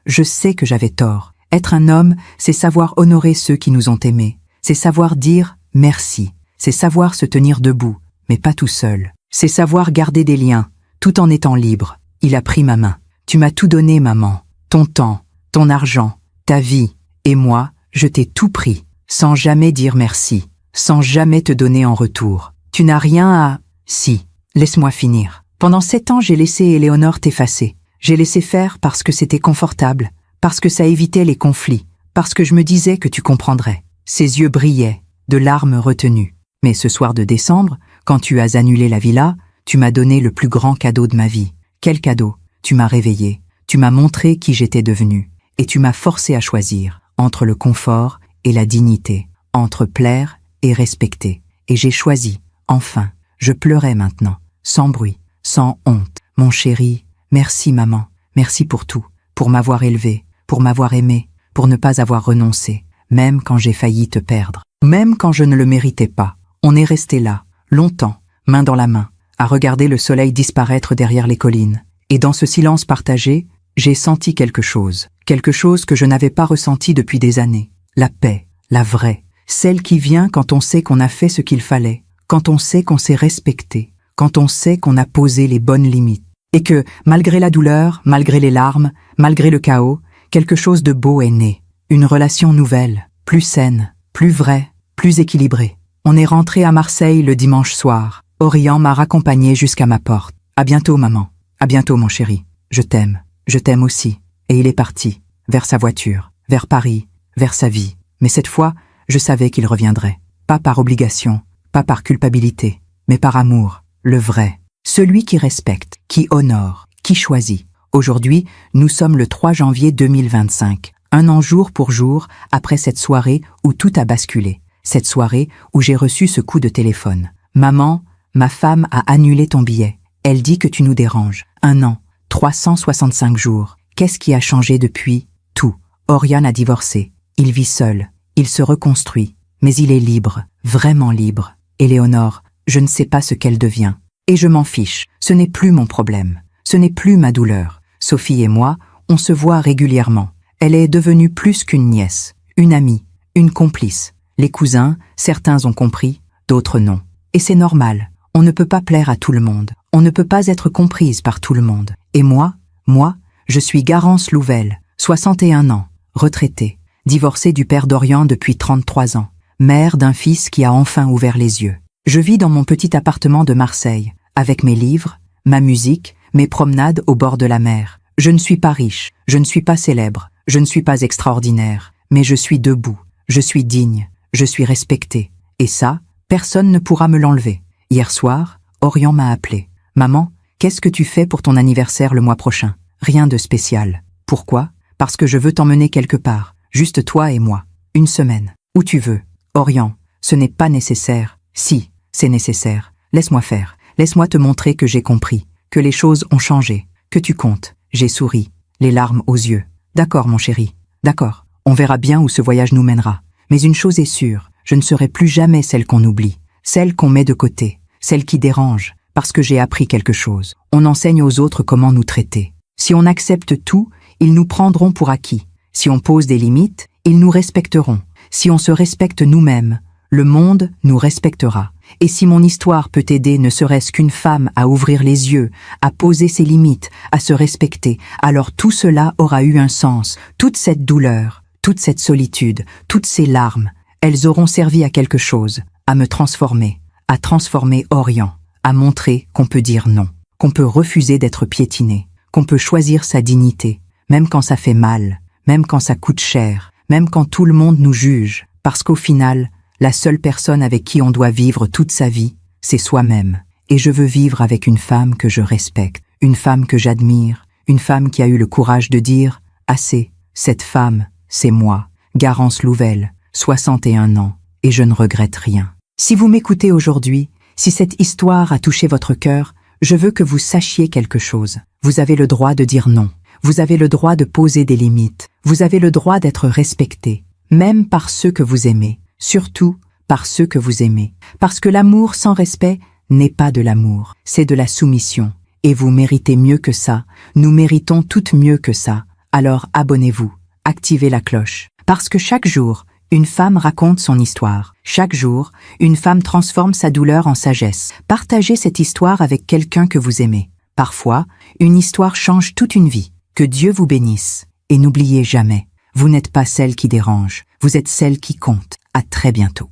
je sais que j'avais tort. Être un homme, c'est savoir honorer ceux qui nous ont aimés. C'est savoir dire merci. C'est savoir se tenir debout, mais pas tout seul. C'est savoir garder des liens, tout en étant libre. » Il a pris ma main. « Tu m'as tout donné, maman. Ton temps, ton argent, ta vie. Et moi, je t'ai tout pris, sans jamais dire merci, sans jamais te donner en retour. Tu n'as rien à... » Si, laisse-moi finir. Pendant 7 ans, j'ai laissé Éléonore t'effacer. J'ai laissé faire parce que c'était confortable, parce que ça évitait les conflits, parce que je me disais que tu comprendrais. Ses yeux brillaient, de larmes retenues. Mais ce soir de décembre, quand tu as annulé la villa, tu m'as donné le plus grand cadeau de ma vie. Quel cadeau? Tu m'as réveillé, tu m'as montré qui j'étais devenue, et tu m'as forcé à choisir entre le confort et la dignité, entre plaire et respecter. Et j'ai choisi, enfin. Je pleurais maintenant, sans bruit, sans honte. Mon chéri, merci maman, merci pour tout, pour m'avoir élevé, pour m'avoir aimé, pour ne pas avoir renoncé, même quand j'ai failli te perdre, même quand je ne le méritais pas. On est resté là, longtemps, main dans la main, à regarder le soleil disparaître derrière les collines. Et dans ce silence partagé, j'ai senti quelque chose que je n'avais pas ressenti depuis des années. La paix, la vraie, celle qui vient quand on sait qu'on a fait ce qu'il fallait, quand on sait qu'on s'est respecté, quand on sait qu'on a posé les bonnes limites. Et que, malgré la douleur, malgré les larmes, malgré le chaos, quelque chose de beau est né. Une relation nouvelle, plus saine, plus vraie, plus équilibrée. On est rentré à Marseille le dimanche soir. Orion m'a raccompagné jusqu'à ma porte. À bientôt, maman. À bientôt, mon chéri. Je t'aime aussi. Et il est parti, vers sa voiture, vers Paris, vers sa vie. Mais cette fois, je savais qu'il reviendrait. Pas par obligation, pas par culpabilité, mais par amour, le vrai. Celui qui respecte, qui honore, qui choisit. Aujourd'hui, nous sommes le 3 janvier 2025, un an jour pour jour après cette soirée où tout a basculé. Cette soirée où j'ai reçu ce coup de téléphone. Maman, ma femme a annulé ton billet. Elle dit que tu nous déranges. 1 an, 365 jours. Qu'est-ce qui a changé depuis? Tout. Orion a divorcé. Il vit seul. Il se reconstruit. Mais il est libre, vraiment libre. Éléonore, je ne sais pas ce qu'elle devient. Et je m'en fiche. Ce n'est plus mon problème. Ce n'est plus ma douleur. Sophie et moi, on se voit régulièrement. Elle est devenue plus qu'une nièce, une amie, une complice. Les cousins, certains ont compris, d'autres non. Et c'est normal. On ne peut pas plaire à tout le monde. On ne peut pas être comprise par tout le monde. Et moi, je suis Garance Louvel, 61 ans, retraitée, divorcée du père d'Orion depuis 33 ans, mère d'un fils qui a enfin ouvert les yeux. Je vis dans mon petit appartement de Marseille, avec mes livres, ma musique, mes promenades au bord de la mer. Je ne suis pas riche, je ne suis pas célèbre, je ne suis pas extraordinaire, mais je suis debout, je suis digne, je suis respectée. Et ça, personne ne pourra me l'enlever. Hier soir, Orion m'a appelé. « Maman, qu'est-ce que tu fais pour ton anniversaire le mois prochain ?»« Rien de spécial. »« Pourquoi ? Parce que je veux t'emmener quelque part, juste toi et moi. 1 semaine. Où tu veux. »« Orion, ce n'est pas nécessaire. »« Si, c'est nécessaire. Laisse-moi faire. Laisse-moi te montrer que j'ai compris, que les choses ont changé, que tu comptes. » J'ai souri, les larmes aux yeux. « D'accord, mon chéri. D'accord. On verra bien où ce voyage nous mènera. Mais une chose est sûre, je ne serai plus jamais celle qu'on oublie, celle qu'on met de côté, celle qui dérange, parce que j'ai appris quelque chose. On enseigne aux autres comment nous traiter. Si on accepte tout, ils nous prendront pour acquis. Si on pose des limites, ils nous respecteront. Si on se respecte nous-mêmes, le monde nous respectera. Et si mon histoire peut aider ne serait-ce qu'une femme à ouvrir les yeux, à poser ses limites, à se respecter, alors tout cela aura eu un sens. Toute cette douleur, toute cette solitude, toutes ces larmes, elles auront servi à quelque chose, à me transformer, à transformer Orion, à montrer qu'on peut dire non, qu'on peut refuser d'être piétiné, qu'on peut choisir sa dignité, même quand ça fait mal, même quand ça coûte cher, même quand tout le monde nous juge, parce qu'au final, la seule personne avec qui on doit vivre toute sa vie, c'est soi-même. Et je veux vivre avec une femme que je respecte, une femme que j'admire, une femme qui a eu le courage de dire « Assez, cette femme, c'est moi, Garance Louvel, 61 ans, et je ne regrette rien. » Si vous m'écoutez aujourd'hui, si cette histoire a touché votre cœur, je veux que vous sachiez quelque chose. Vous avez le droit de dire non. Vous avez le droit de poser des limites. Vous avez le droit d'être respecté, même par ceux que vous aimez. Surtout par ceux que vous aimez. Parce que l'amour sans respect n'est pas de l'amour, c'est de la soumission. Et vous méritez mieux que ça. Nous méritons toutes mieux que ça. Alors abonnez-vous, activez la cloche. Parce que chaque jour, une femme raconte son histoire. Chaque jour, une femme transforme sa douleur en sagesse. Partagez cette histoire avec quelqu'un que vous aimez. Parfois, une histoire change toute une vie. Que Dieu vous bénisse. Et n'oubliez jamais, vous n'êtes pas celle qui dérange, vous êtes celle qui compte. À très bientôt.